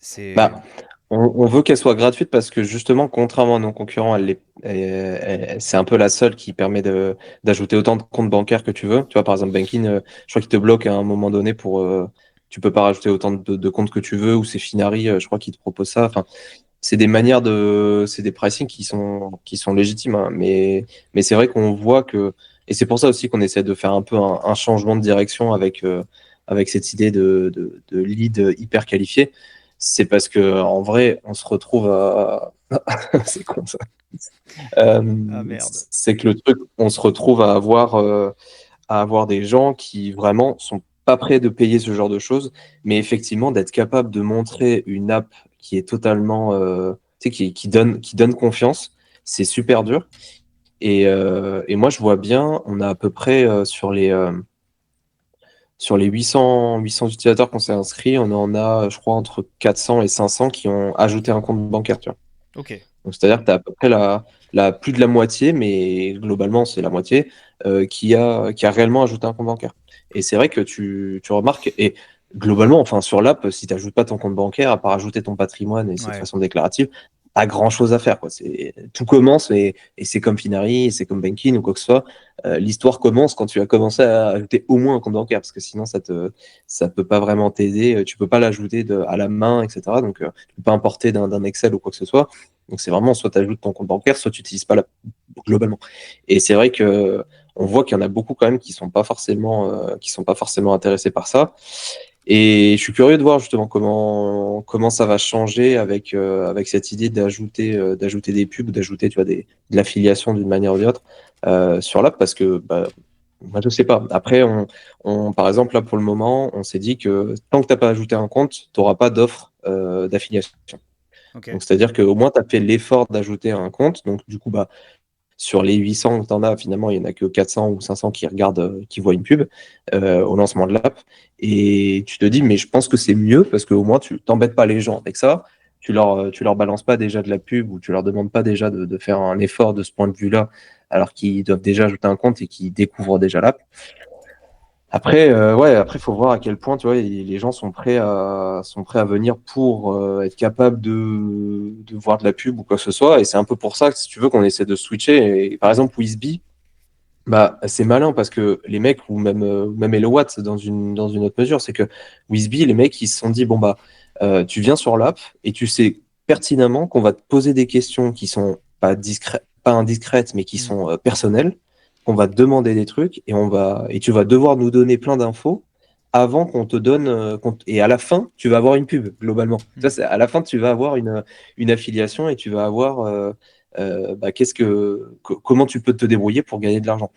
S3: C'est...
S4: Bah, on veut qu'elle soit gratuite parce que justement, contrairement à nos concurrents, c'est un peu la seule qui permet d'ajouter autant de comptes bancaires que tu veux. Tu vois, par exemple, Banking, je crois qu'il te bloque à un moment donné pour, tu peux pas rajouter autant de comptes que tu veux, ou c'est Finari, je crois qu'il te propose ça. Enfin, c'est des pricing qui sont légitimes, hein. Mais c'est vrai qu'on voit que, et c'est pour ça aussi qu'on essaie de faire un peu un changement de direction avec cette idée de lead hyper qualifié. C'est parce que, en vrai, on se retrouve à, c'est con ça.
S3: Ah merde.
S4: C'est que le truc, on se retrouve à avoir des gens qui vraiment sont pas prêts de payer ce genre de choses, mais effectivement d'être capable de montrer une app qui est totalement, tu sais, qui donne confiance, c'est super dur. Et moi, je vois bien, on a à peu près sur les 800 utilisateurs qu'on s'est inscrits, on en a, je crois, entre 400 et 500 qui ont ajouté un compte bancaire, tu vois.
S3: Ok.
S4: Donc, c'est-à-dire que tu as à peu près plus de la moitié, mais globalement, c'est la moitié, qui a réellement ajouté un compte bancaire. Et c'est vrai que tu remarques, et globalement, enfin, sur l'app, si tu n'ajoutes pas ton compte bancaire, à part ajouter ton patrimoine et c'est de
S3: Ouais.
S4: façon déclarative, pas grand-chose à faire, quoi. Tout commence et c'est comme Finari, et c'est comme Banking ou quoi que ce soit. L'histoire commence quand tu as commencé à ajouter au moins un compte bancaire, parce que sinon, ça peut pas vraiment t'aider. Tu peux pas l'ajouter à la main, etc. Donc, tu peux pas importer d'un Excel ou quoi que ce soit. Donc c'est vraiment soit tu ajoutes ton compte bancaire, soit tu n'utilises pas la globalement. Et c'est vrai que on voit qu'il y en a beaucoup quand même qui sont pas forcément intéressés par ça. Et je suis curieux de voir justement comment ça va changer avec cette idée d'ajouter des pubs, d'ajouter tu vois de l'affiliation d'une manière ou d'une autre sur l'app parce que bah, moi je sais pas. Après par exemple là pour le moment on s'est dit que tant que t'as pas ajouté un compte, tu n'auras pas d'offre d'affiliation.
S3: Ok.
S4: Donc, c'est-à-dire qu'au moins, tu as fait l'effort d'ajouter un compte. Donc, du coup, bah, sur les 800 que tu en as, finalement, il n'y en a que 400 ou 500 qui regardent, qui voient une pub au lancement de l'app. Et tu te dis, mais je pense que c'est mieux parce qu'au moins, tu t'embêtes pas les gens avec ça. Tu leur balances pas déjà de la pub ou tu leur demandes pas déjà de faire un effort de ce point de vue-là, alors qu'ils doivent déjà ajouter un compte et qu'ils découvrent déjà l'app. Après, après, faut voir à quel point, tu vois, les gens sont prêts à venir pour être capables de voir de la pub ou quoi que ce soit. Et c'est un peu pour ça que, si tu veux, qu'on essaie de switcher. Et, par exemple, Wizbee, bah, c'est malin parce que les mecs, ou même HelloWatt dans une autre mesure, c'est que Wizbee, les mecs, ils se sont dit, bon, bah, tu viens sur l'app et tu sais pertinemment qu'on va te poser des questions qui sont pas indiscrètes, mais qui
S3: Hmm.
S4: sont personnelles, qu'on va te demander des trucs et tu vas devoir nous donner plein d'infos avant qu'on te donne, et à la fin, tu vas avoir une pub, globalement. Tu vois,
S3: Hmm.
S4: à la fin, tu vas avoir une affiliation et tu vas avoir, bah, comment tu peux te débrouiller pour gagner de l'argent.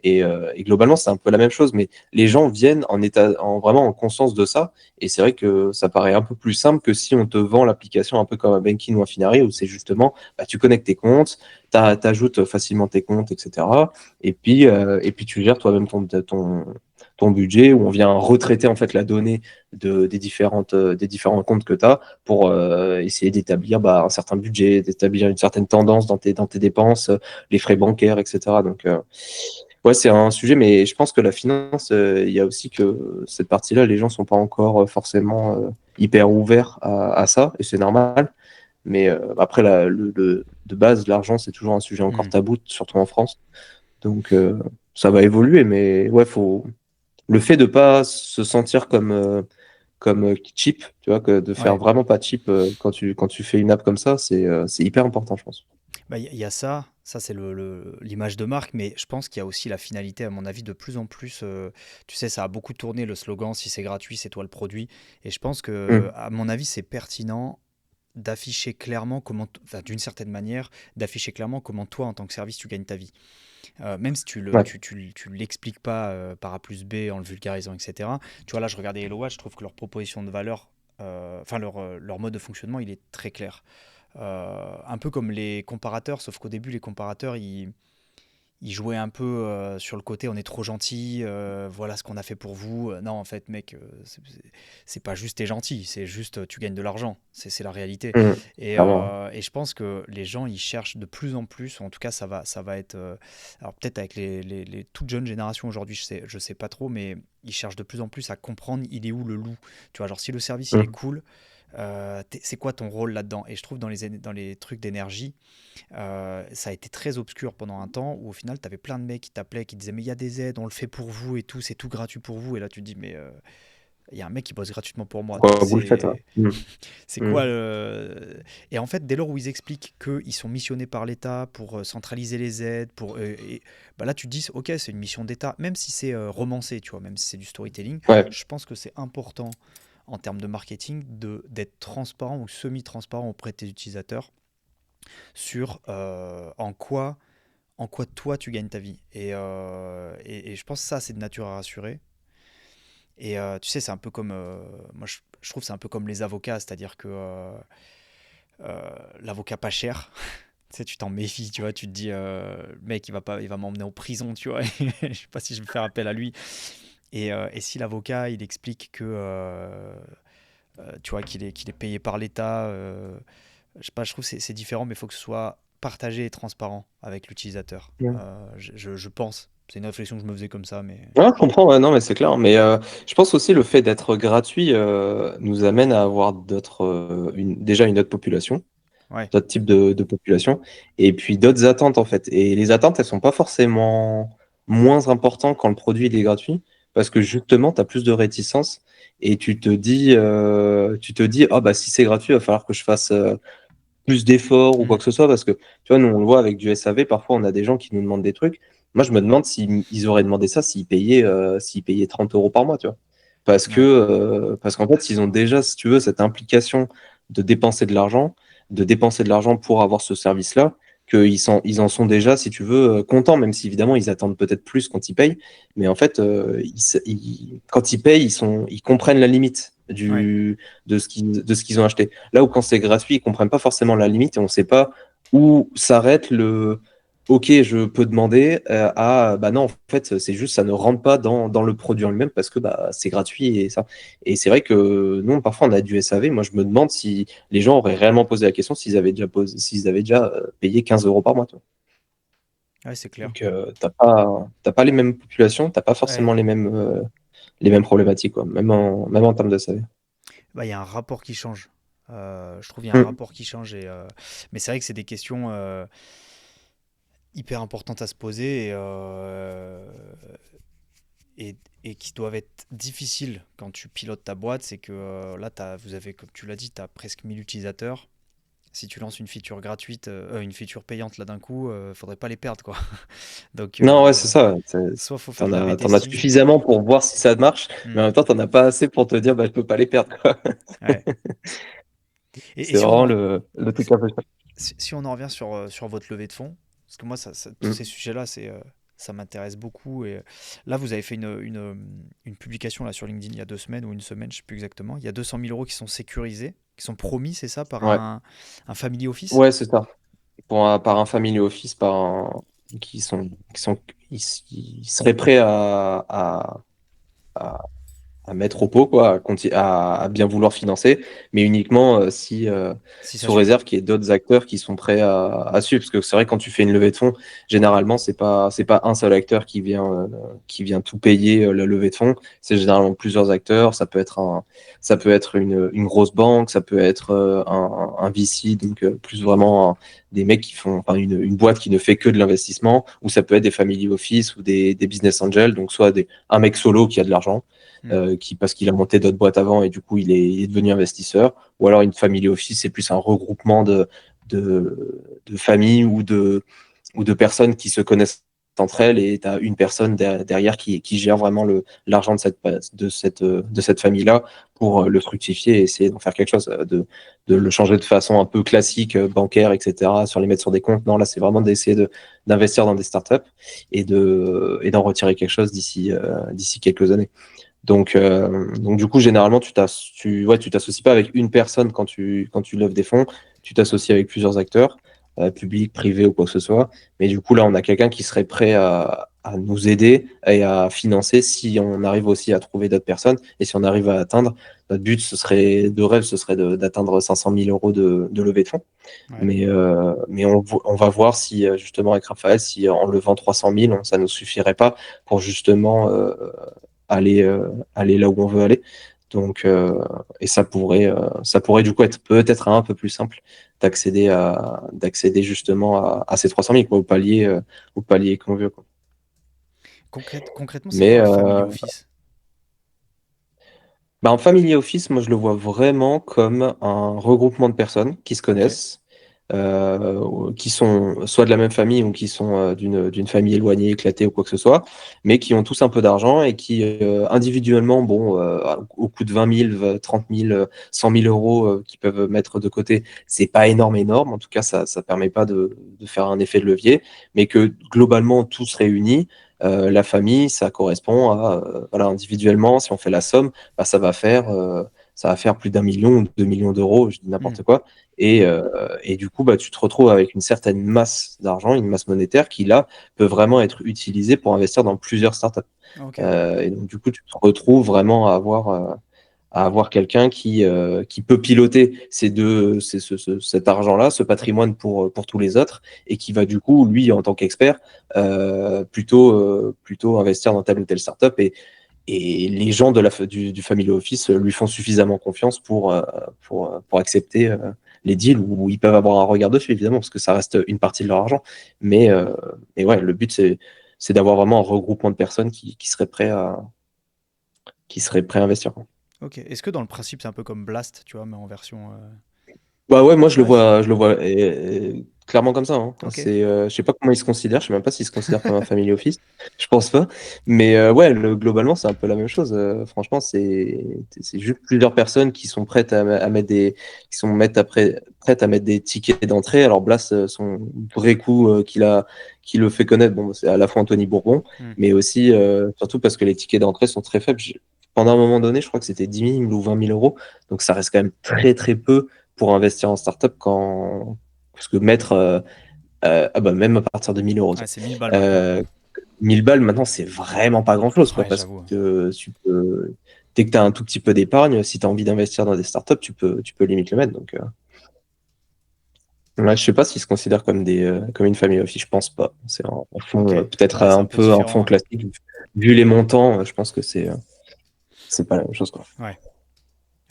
S4: Et globalement, c'est un peu la même chose, mais les gens viennent vraiment en conscience de ça. Et c'est vrai que ça paraît un peu plus simple que si on te vend l'application un peu comme un Banking ou un Finari, où c'est justement, bah, tu connectes tes comptes, t'ajoutes facilement tes comptes, etc. Et puis tu gères toi-même ton budget, où on vient retraiter en fait la donnée des différents comptes que tu as pour essayer d'établir bah, un certain budget, d'établir une certaine tendance dans tes dépenses, les frais bancaires, etc. Donc, ouais, c'est un sujet, mais je pense que la finance, il y a aussi que cette partie-là, les gens sont pas encore forcément hyper ouverts à ça, et c'est normal. Mais après, de base, l'argent, c'est toujours un sujet encore
S3: Hmm.
S4: tabou, surtout en France. Donc, ça va évoluer, mais ouais, le fait de pas se sentir comme cheap, tu vois, que de faire
S3: Ouais.
S4: vraiment pas cheap quand tu fais une app comme ça, c'est hyper important, je pense.
S3: Bah, il y a ça c'est l'image de marque, mais je pense qu'il y a aussi la finalité, à mon avis, de plus en plus. Tu sais, ça a beaucoup tourné le slogan, si c'est gratuit, c'est toi le produit. Et je pense que,
S4: Mm.
S3: à mon avis, c'est pertinent d'afficher clairement enfin, d'une certaine manière, d'afficher clairement comment toi, en tant que service, tu gagnes ta vie. Même si
S4: Ouais.
S3: tu l'expliques pas par A plus B en le vulgarisant, etc. Tu vois, là, je regardais HelloWatch, je trouve que leur proposition de valeur, enfin, leur mode de fonctionnement, il est très clair. Un peu comme les comparateurs, sauf qu'au début, les comparateurs, il jouait un peu sur le côté on est trop gentil, voilà ce qu'on a fait pour vous. Non, en fait, mec, c'est pas juste t'es gentil, c'est juste tu gagnes de l'argent. C'est la réalité.
S4: Mmh. Clairement.
S3: Et je pense que les gens, ils cherchent de plus en plus, ou en tout cas, ça va être. Alors, peut-être avec les toutes jeunes générations aujourd'hui, je sais pas trop, mais ils cherchent de plus en plus à comprendre il est où le loup. Tu vois, genre, si le service il est
S4: Mmh.
S3: cool, c'est quoi ton rôle là-dedans? Et je trouve dans les trucs d'énergie, ça a été très obscur pendant un temps où au final, tu avais plein de mecs qui t'appelaient, qui disaient mais il y a des aides, on le fait pour vous et tout, c'est tout gratuit pour vous. Et là, tu te dis mais il y a un mec qui bosse gratuitement pour moi.
S4: Pourquoi vous le faites, ouais.
S3: C'est
S4: Mmh.
S3: quoi le... Et en fait, dès lors où ils expliquent qu'ils sont missionnés par l'État pour centraliser les aides, bah là tu te dis ok, c'est une mission d'État, même si c'est romancé, tu vois, même si c'est du storytelling,
S4: Ouais.
S3: je pense que c'est important en termes de marketing d'être transparent ou semi-transparent auprès de tes utilisateurs sur en quoi toi tu gagnes ta vie. Et je pense que ça, c'est de nature à rassurer. Et tu sais, c'est un peu comme. Moi, je trouve que c'est un peu comme les avocats, c'est-à-dire que l'avocat pas cher. Tu sais, tu t'en méfies, tu vois, tu te dis, le mec, il va m'emmener en prison, tu vois, je sais pas si je vais faire appel à lui. Et si l'avocat, il explique que, tu vois, qu'il est payé par l'État, je sais pas, je trouve que c'est différent, mais il faut que ce soit partagé et transparent avec l'utilisateur. Je pense. C'est une réflexion que je me faisais comme ça, mais...
S4: Ouais, je comprends, ouais, non, mais c'est clair. Mais je pense aussi le fait d'être gratuit nous amène à avoir déjà une autre population,
S3: Ouais.
S4: d'autres types de population, et puis d'autres attentes en fait. Et les attentes, elles sont pas forcément moins importantes quand le produit il est gratuit, parce que justement, tu as plus de réticence et tu te dis, ah bah si c'est gratuit, il va falloir que je fasse plus d'efforts ou quoi
S3: Mm.
S4: que ce soit, parce que tu vois, nous on le voit avec du SAV, parfois on a des gens qui nous demandent des trucs. Moi, je me demande s'ils auraient demandé ça s'ils payaient 30 euros par mois, tu vois.
S3: Ouais.
S4: Parce qu'en fait, ils ont déjà, si tu veux, cette implication de dépenser de l'argent pour avoir ce service-là, ils en sont déjà, si tu veux, contents, même si évidemment ils attendent peut-être plus quand ils payent. Mais en fait, quand ils payent, ils comprennent la limite
S3: Ouais.
S4: de ce qu'ils ont acheté. Là où quand c'est gratuit, ils comprennent pas forcément la limite et on sait pas où s'arrête le OK, je peux demander à bah non, en fait, c'est juste ça ne rentre pas dans le produit en lui-même parce que bah, c'est gratuit et ça. Et c'est vrai que nous, parfois, on a du SAV. Moi, je me demande si les gens auraient réellement posé la question s'ils avaient déjà payé 15 euros par mois. Tu vois.
S3: Ouais, c'est clair.
S4: Donc, t'as pas les mêmes populations, t'as pas
S3: Ouais.
S4: forcément les mêmes problématiques, quoi, même en termes de SAV.
S3: Bah, il y a un rapport qui change. Je trouve qu'il y a un
S4: Mm.
S3: rapport qui change. Mais c'est vrai que c'est des questions hyper importantes à se poser et qui doivent être difficiles quand tu pilotes ta boîte. C'est que là, comme tu l'as dit, tu as presque 1000 utilisateurs. Si tu lances une feature gratuite, une feature payante là d'un coup, faudrait pas les perdre, quoi. Donc,
S4: Non, ouais, c'est ça.
S3: soit faut faire
S4: T'en
S3: de la
S4: as, t'en as
S3: B-testing.
S4: suffisamment pour voir si ça marche, mais
S3: Hmm.
S4: en même temps, t'en as pas assez pour te dire, bah, je peux pas les perdre, quoi.
S3: Ouais. Et
S4: C'est
S3: si on
S4: vraiment
S3: en,
S4: le truc un peu.
S3: si on en revient sur votre levée de fonds, parce que moi, tous ces
S4: Mm.
S3: sujets-là, ça m'intéresse beaucoup. Et là, vous avez fait une publication là, sur LinkedIn il y a 2 semaines ou une semaine, je ne sais plus exactement. Il y a 200 000 euros qui sont sécurisés, qui sont promis, c'est ça, par
S4: Ouais,
S3: un family office?
S4: ouais, c'est ça. Par un family office, qui sont, ils seraient prêts à, à mettre au pot, quoi, à bien vouloir financer, mais uniquement
S3: Si ça
S4: sous
S3: suit.
S4: réserve qu'il y ait d'autres acteurs qui sont prêts à suivre. Parce que c'est vrai, quand tu fais une levée de fonds, généralement, c'est pas un seul acteur qui vient tout payer la levée de fonds. C'est généralement plusieurs acteurs. Ça peut être une grosse banque, ça peut être un VC, donc plus vraiment des mecs qui font, enfin, une boîte qui ne fait que de l'investissement, ou ça peut être des family office ou des business angels, donc soit un mec solo qui a de l'argent
S3: Hmm.
S4: parce qu'il a monté d'autres boîtes avant et du coup il est devenu investisseur, ou alors une family office, c'est plus un regroupement de familles ou de personnes qui se connaissent entre elles et tu as une personne derrière qui gère vraiment l'argent de cette famille-là pour le fructifier et essayer d'en faire quelque chose, de le changer de façon un peu classique, bancaire, etc., sur les mettre sur des comptes. Non, là, c'est vraiment d'essayer d'investir dans des startups et d'en retirer quelque chose d'ici quelques années. Donc du coup, généralement, ouais, tu t'associes pas avec une personne quand tu lèves des fonds, tu t'associes avec plusieurs acteurs. public, privé ou quoi que ce soit. Mais du coup, là, on a quelqu'un qui serait prêt à nous aider et à financer si on arrive aussi à trouver d'autres personnes et si on arrive à atteindre. Notre but, ce serait de rêve, ce serait d'atteindre 500 000 euros de levée de fonds.
S3: Ouais.
S4: Mais on va voir si, justement, avec Raphaël, si en levant 300 000, ça ne nous suffirait pas pour justement aller là où on veut aller. Donc, et ça pourrait du coup être peut-être un peu plus simple d'accéder justement à ces 300 000, quoi, au palier qu'on veut, quoi.
S3: Concrètement, c'est
S4: Mais
S3: quoi un family office?
S4: bah, en family office, moi je le vois vraiment comme un regroupement de personnes qui se
S3: Ok.
S4: connaissent, qui sont soit de la même famille ou qui sont d'une famille éloignée, éclatée ou quoi que ce soit, mais qui ont tous un peu d'argent et qui individuellement, bon, au coût de 20 000, 30 000, 100 000 euros qu'ils peuvent mettre de côté, c'est pas énorme. En tout cas, ça permet pas de faire un effet de levier, mais que globalement tous réunis, la famille, ça correspond à, voilà, individuellement, si on fait la somme, bah, ça va faire plus d'1 million ou 2 millions d'euros, je dis
S3: Hmm.
S4: n'importe quoi. Et du coup, bah, tu te retrouves avec une certaine masse d'argent, une masse monétaire qui, là, peut vraiment être utilisée pour investir dans plusieurs startups.
S3: Ok, ouais.
S4: Et donc, du coup, tu te retrouves vraiment à avoir quelqu'un qui peut piloter cet argent-là, ce patrimoine pour tous les autres, et qui va, du coup, lui, en tant qu'expert, plutôt investir dans telle ou telle startup. Et les gens du Family Office lui font suffisamment confiance pour accepter les deals où ils peuvent avoir un regard dessus, évidemment, parce que ça reste une partie de leur argent. Mais ouais, le but, c'est d'avoir vraiment un regroupement de personnes qui seraient prêts à investir, quoi.
S3: Ok. Est-ce que dans le principe, c'est un peu comme Blast, tu vois, mais en version.
S4: Bah ouais, moi je le
S3: Ouais, c'est.
S4: vois, je le vois clairement comme ça, hein.
S3: Ok.
S4: Je sais pas comment ils se considèrent, je sais même pas s'ils se considèrent comme un family office, je pense pas. Mais ouais, globalement c'est un peu la même chose. Franchement, c'est juste plusieurs personnes qui sont prêtes à mettre prêtes à mettre des tickets d'entrée. Alors Blas, son vrai coup qui le fait connaître, bon, c'est à la fois Anthony Bourbon,
S3: Hmm.
S4: mais aussi surtout parce que les tickets d'entrée sont très faibles. Pendant un moment donné, je crois que c'était 10 000 ou 20 000 euros, donc ça reste quand même très très peu pour investir en startup parce que ah bah même à partir de 1 000 euros,
S3: Ouais,
S4: tiens.
S3: c'est 1000 balles maintenant.
S4: Euh, 1 000 balles maintenant, c'est vraiment pas grand-chose, quoi,
S3: Ouais,
S4: parce
S3: j'avoue.
S4: que dès que tu as un tout petit peu d'épargne, si tu as envie d'investir dans des startups, tu peux limite le mettre. Donc, ouais, je sais pas s'ils se considèrent comme une famille office, je pense pas. C'est un
S3: Ok.
S4: fonds, peut-être
S3: Ouais, c'est
S4: un
S3: un peu
S4: peu un fonds
S3: différent.
S4: classique. Vu les montants, je pense que c'est pas la même chose, quoi.
S3: Ouais.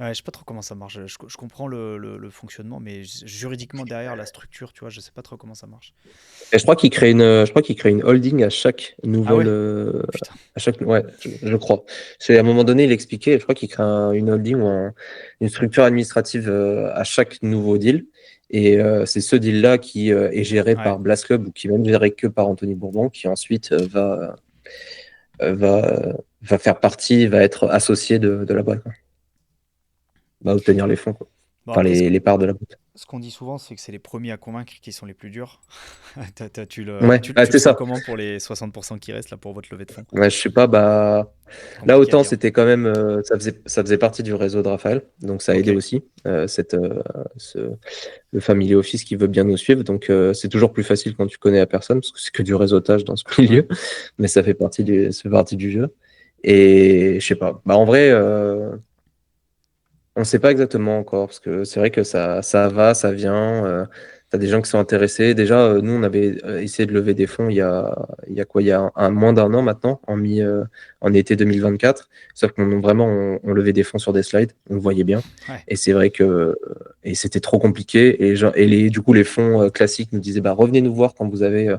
S3: Ouais, je sais pas trop comment ça marche. Je comprends le fonctionnement, mais juridiquement derrière la structure, tu vois, je sais pas trop comment ça marche.
S4: Et je crois qu'il crée une holding à chaque
S3: Ah
S4: nouvelle,
S3: ouais? Oh putain.
S4: ouais, je crois. C'est à un moment donné, il expliquait, je crois qu'il crée une holding ou une structure administrative à chaque nouveau deal. Et c'est ce deal-là qui est géré
S3: Ouais.
S4: par Blast Club ou qui est même géré que par Anthony Bourbon, qui ensuite va faire partie, va être associé de la boîte, quoi. Va obtenir les fonds, quoi.
S3: Bon,
S4: Enfin,
S3: après,
S4: les parts de la boîte.
S3: ce qu'on dit souvent, c'est que c'est les premiers à convaincre qui sont les plus durs.
S4: Ouais,
S3: Tu le
S4: c'est
S3: sens
S4: ça.
S3: comment pour les 60% qui restent là pour votre levée de fonds?
S4: Ouais, je sais pas, bah. Là,
S3: Compliqué à
S4: autant
S3: dire.
S4: c'était quand même, ça faisait partie du réseau de Raphaël, donc ça a aidé
S3: Ok.
S4: aussi, le family office qui veut bien nous suivre. Donc c'est toujours plus facile quand tu connais la personne, parce que c'est que du réseautage dans ce
S3: Ouais.
S4: milieu, mais ça fait partie du jeu. Et je sais pas. Bah, en vrai, on ne sait pas exactement encore, parce que c'est vrai que ça va, ça vient. Tu as des gens qui sont intéressés. Déjà, nous, on avait essayé de lever des fonds il y a quoi? Il y a moins d'un an maintenant, en été 2024. Sauf qu'on levait des fonds sur des slides, on le voyait bien.
S3: Ouais.
S4: Et c'est vrai que et c'était trop compliqué. Du coup, les fonds classiques nous disaient, bah, revenez nous voir quand vous avez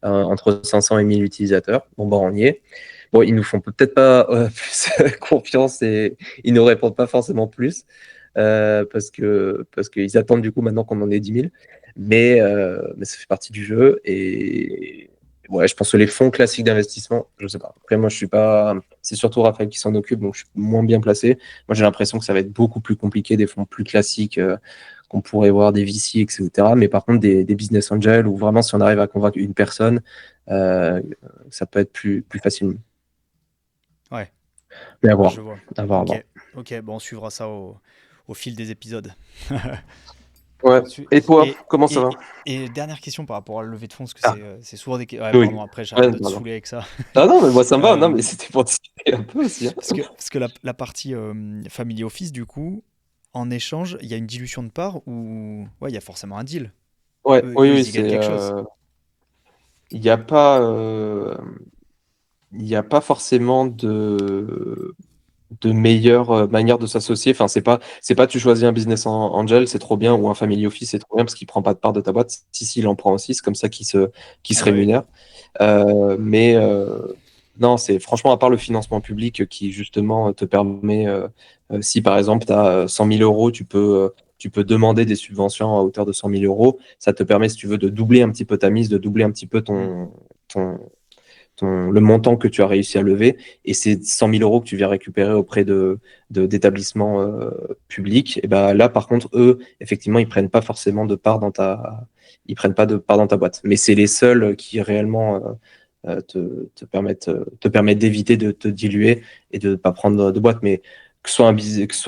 S4: entre 500 et 1000 utilisateurs. Bon, bah, on y est. Bon, ils nous font peut-être pas plus confiance et ils nous répondent pas forcément plus parce qu'ils attendent du coup maintenant qu'on en ait 10 000. Mais ça fait partie du jeu et ouais, je pense que les fonds classiques d'investissement, je sais pas. Après, moi, je suis pas. C'est surtout Raphaël qui s'en occupe, donc je suis moins bien placé. Moi, j'ai l'impression que ça va être beaucoup plus compliqué des fonds plus classiques qu'on pourrait voir des VC, etc. Mais par contre, des business angels où vraiment, si on arrive à convaincre une personne, euh, ça peut être plus facile.
S3: Ouais.
S4: Mais à voir,
S3: Je vois.
S4: à voir, à
S3: Ok.
S4: voir.
S3: Ok. Bon, on suivra ça au fil des épisodes.
S4: Ouais.
S3: Su-
S4: Et toi,
S3: Et,
S4: comment ça
S3: et,
S4: va?
S3: et dernière question par rapport à la levée de fonds, parce que
S4: Ah,
S3: c'est souvent des questions. Ouais,
S4: oui.
S3: pardon, après j'arrête
S4: Ouais,
S3: de te
S4: pardon.
S3: saouler avec ça.
S4: Ah non, mais moi ça me va. Non, mais
S3: Euh,
S4: c'était pour discuter un peu aussi, hein.
S3: parce que la partie Family Office, du coup, en échange, il y a une dilution de parts ou. Ouais, il y a forcément un deal.
S4: Ouais,
S3: Eux,
S4: oui,
S3: eux,
S4: oui,
S3: ils y gagnent quelque chose.
S4: il n'y a pas, il y a pas forcément de meilleure manière de s'associer. Enfin, c'est pas tu choisis un business angel, c'est trop bien, ou un family office, c'est trop bien parce qu'il prend pas de part de ta boîte. Si, il en prend aussi, c'est comme ça qu'il
S3: Ah
S4: se
S3: bah oui.
S4: rémunère. Mais non, c'est franchement, à part le financement public qui justement te permet, si par exemple tu as 100 000 euros, tu peux demander des subventions à hauteur de 100 000 euros. Ça te permet, si tu veux, de doubler un petit peu ta mise, de doubler un petit peu
S3: Hmm.
S4: ton, le montant que tu as réussi à lever. Et ces 100 000 euros que tu viens récupérer auprès d'établissements publics, et ben là, par contre, eux, effectivement, ils prennent pas forcément de part dans ils prennent pas de part dans ta boîte. Mais c'est les seuls qui réellement te permettent d'éviter de te diluer et de ne pas prendre de boîte. Mais que ce soit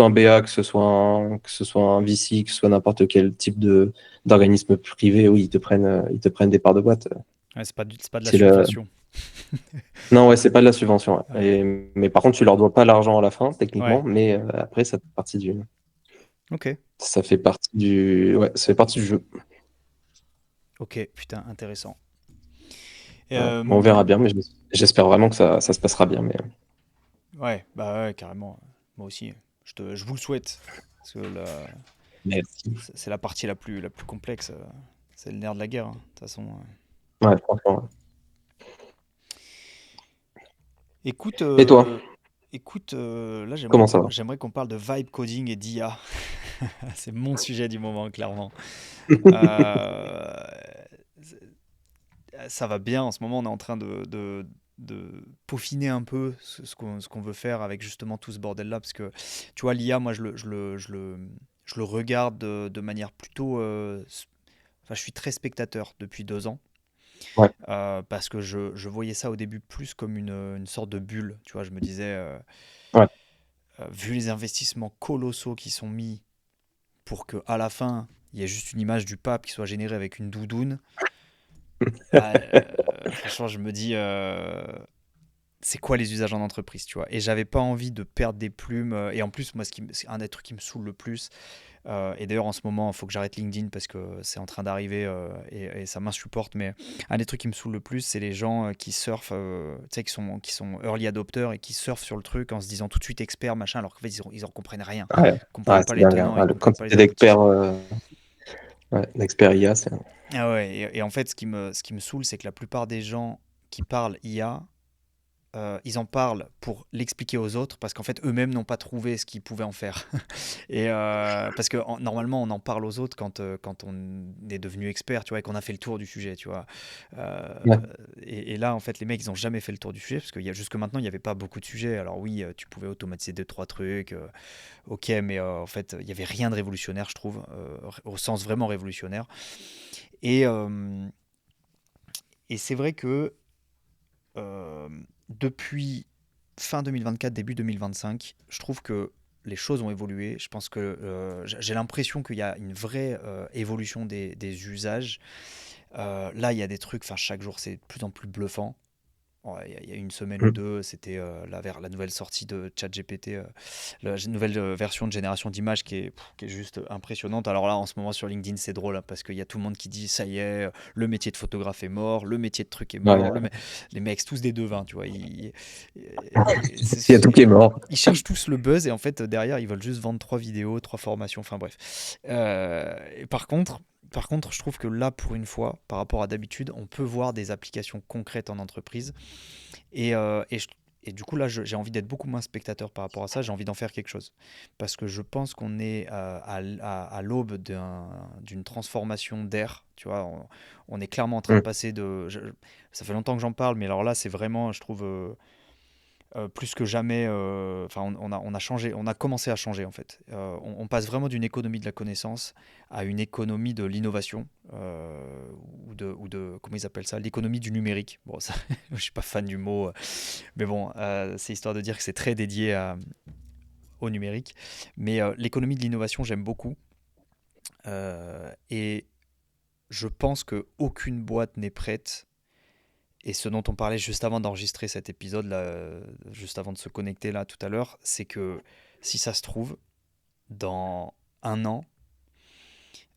S4: un BA, que ce soit un VC, que ce soit n'importe quel type d'organisme privé, oui, ils te prennent des parts de boîte.
S3: Ouais, c'est pas de la
S4: C'est le,
S3: subvention.
S4: non, ouais, c'est pas de la subvention. Ouais.
S3: Ouais.
S4: Mais par contre, tu leur dois pas l'argent à la fin,
S3: Ouais.
S4: techniquement, mais après,
S3: Ok.
S4: ça fait partie du jeu.
S3: Ok. Putain, intéressant.
S4: Ouais. Bon, on verra bien, mais j'espère vraiment que ça se passera bien. Mais
S3: Ouais, bah ouais, carrément. Moi aussi. Je vous le souhaite. Parce que
S4: merci.
S3: c'est la partie la plus complexe. C'est le nerf de la guerre, hein, de toute façon.
S4: Ouais, franchement. Ouais.
S3: Écoute,
S4: Et toi,
S3: là
S4: comment ça va?
S3: j'aimerais qu'on parle de vibe coding et d'IA. C'est mon sujet du moment, clairement. Euh, Ça va bien en ce moment, on est en train de peaufiner un peu ce qu'on veut faire avec justement tout ce bordel-là. Parce que tu vois, l'IA, moi je le regarde de manière plutôt. Enfin, je suis très spectateur depuis 2 ans.
S4: Ouais.
S3: Parce que je voyais ça au début plus comme une sorte de bulle. Tu vois, je me disais,
S4: Ouais.
S3: vu les investissements colossaux qui sont mis pour que à la fin, il y ait juste une image du pape qui soit générée avec une doudoune, bah, franchement, je me dis, c'est quoi les usages en entreprise, tu vois. Et j'avais pas envie de perdre des plumes. Et en plus, moi, c'est un des trucs qui me saoule le plus. Et d'ailleurs, en ce moment, il faut que j'arrête LinkedIn parce que c'est en train d'arriver et ça m'insupporte. Mais un des trucs qui me saoule le plus, c'est les gens qui surfent, tu sais, qui sont early adopters et qui surfent sur le truc en se disant tout de suite expert, machin, alors qu'en fait, ils en comprennent rien.
S4: Ouais,
S3: Ils comprennent
S4: ouais,
S3: pas
S4: c'est
S3: les
S4: dingue, hein.
S3: tenants, ils
S4: Ouais, le
S3: comprennent pas
S4: quantité
S3: les aboutissants.
S4: d'experts IA, c'est.
S3: Ah ouais, et en fait, ce qui me saoule, c'est que la plupart des gens qui parlent IA, ils en parlent pour l'expliquer aux autres parce qu'en fait eux-mêmes n'ont pas trouvé ce qu'ils pouvaient en faire. Et parce que normalement on en parle aux autres quand on est devenu expert, tu vois, et qu'on a fait le tour du sujet, tu vois. Euh,
S4: Ouais.
S3: et là en fait les mecs ils ont jamais fait le tour du sujet parce que jusque maintenant il n'y avait pas beaucoup de sujets. Alors oui, tu pouvais automatiser deux trois trucs, ok, mais en fait il y avait rien de révolutionnaire, je trouve, au sens vraiment révolutionnaire. Et euh, et c'est vrai que euh, depuis fin 2024, début 2025, je trouve que les choses ont évolué. Je pense que j'ai l'impression qu'il y a une vraie évolution des usages. Là, il y a des trucs, enfin, chaque jour, c'est de plus en plus bluffant. Ouais, il y a une semaine ou
S4: Mm.
S3: deux, c'était la nouvelle sortie de ChatGPT, la nouvelle version de génération d'images qui est juste impressionnante. Alors là, en ce moment sur LinkedIn, c'est drôle hein, parce qu'il y a tout le monde qui dit ça y est, le métier de photographe est mort, le métier de truc est
S4: Ouais,
S3: mort, les mecs, tous des devins, tu vois.
S4: il y a tout qui est mort.
S3: Ils cherchent tous le buzz et en fait, derrière, ils veulent juste vendre 3 vidéos, 3 formations, enfin bref. Et par contre, je trouve que là, pour une fois, par rapport à d'habitude, on peut voir des applications concrètes en entreprise. Et, euh, et, je- et du coup, là, j'ai envie d'être beaucoup moins spectateur par rapport à ça. J'ai envie d'en faire quelque chose. Parce que je pense qu'on est à l'aube d'une transformation d'air. Tu vois, on est clairement en train de
S4: Mm.
S3: passer ça fait longtemps que j'en parle, mais alors là, c'est vraiment, je trouve, plus que jamais. Enfin, on a changé, on a commencé à changer en fait. On passe vraiment d'une économie de la connaissance à une économie de l'innovation comment ils appellent ça, l'économie du numérique. Bon, ça, je suis pas fan du mot, mais bon, c'est histoire de dire que c'est très dédié au numérique. Mais l'économie de l'innovation, j'aime beaucoup. Et je pense qu'aucune boîte n'est prête. Et ce dont on parlait juste avant d'enregistrer cet épisode, là, juste avant de se connecter là tout à l'heure, c'est que si ça se trouve, dans un an,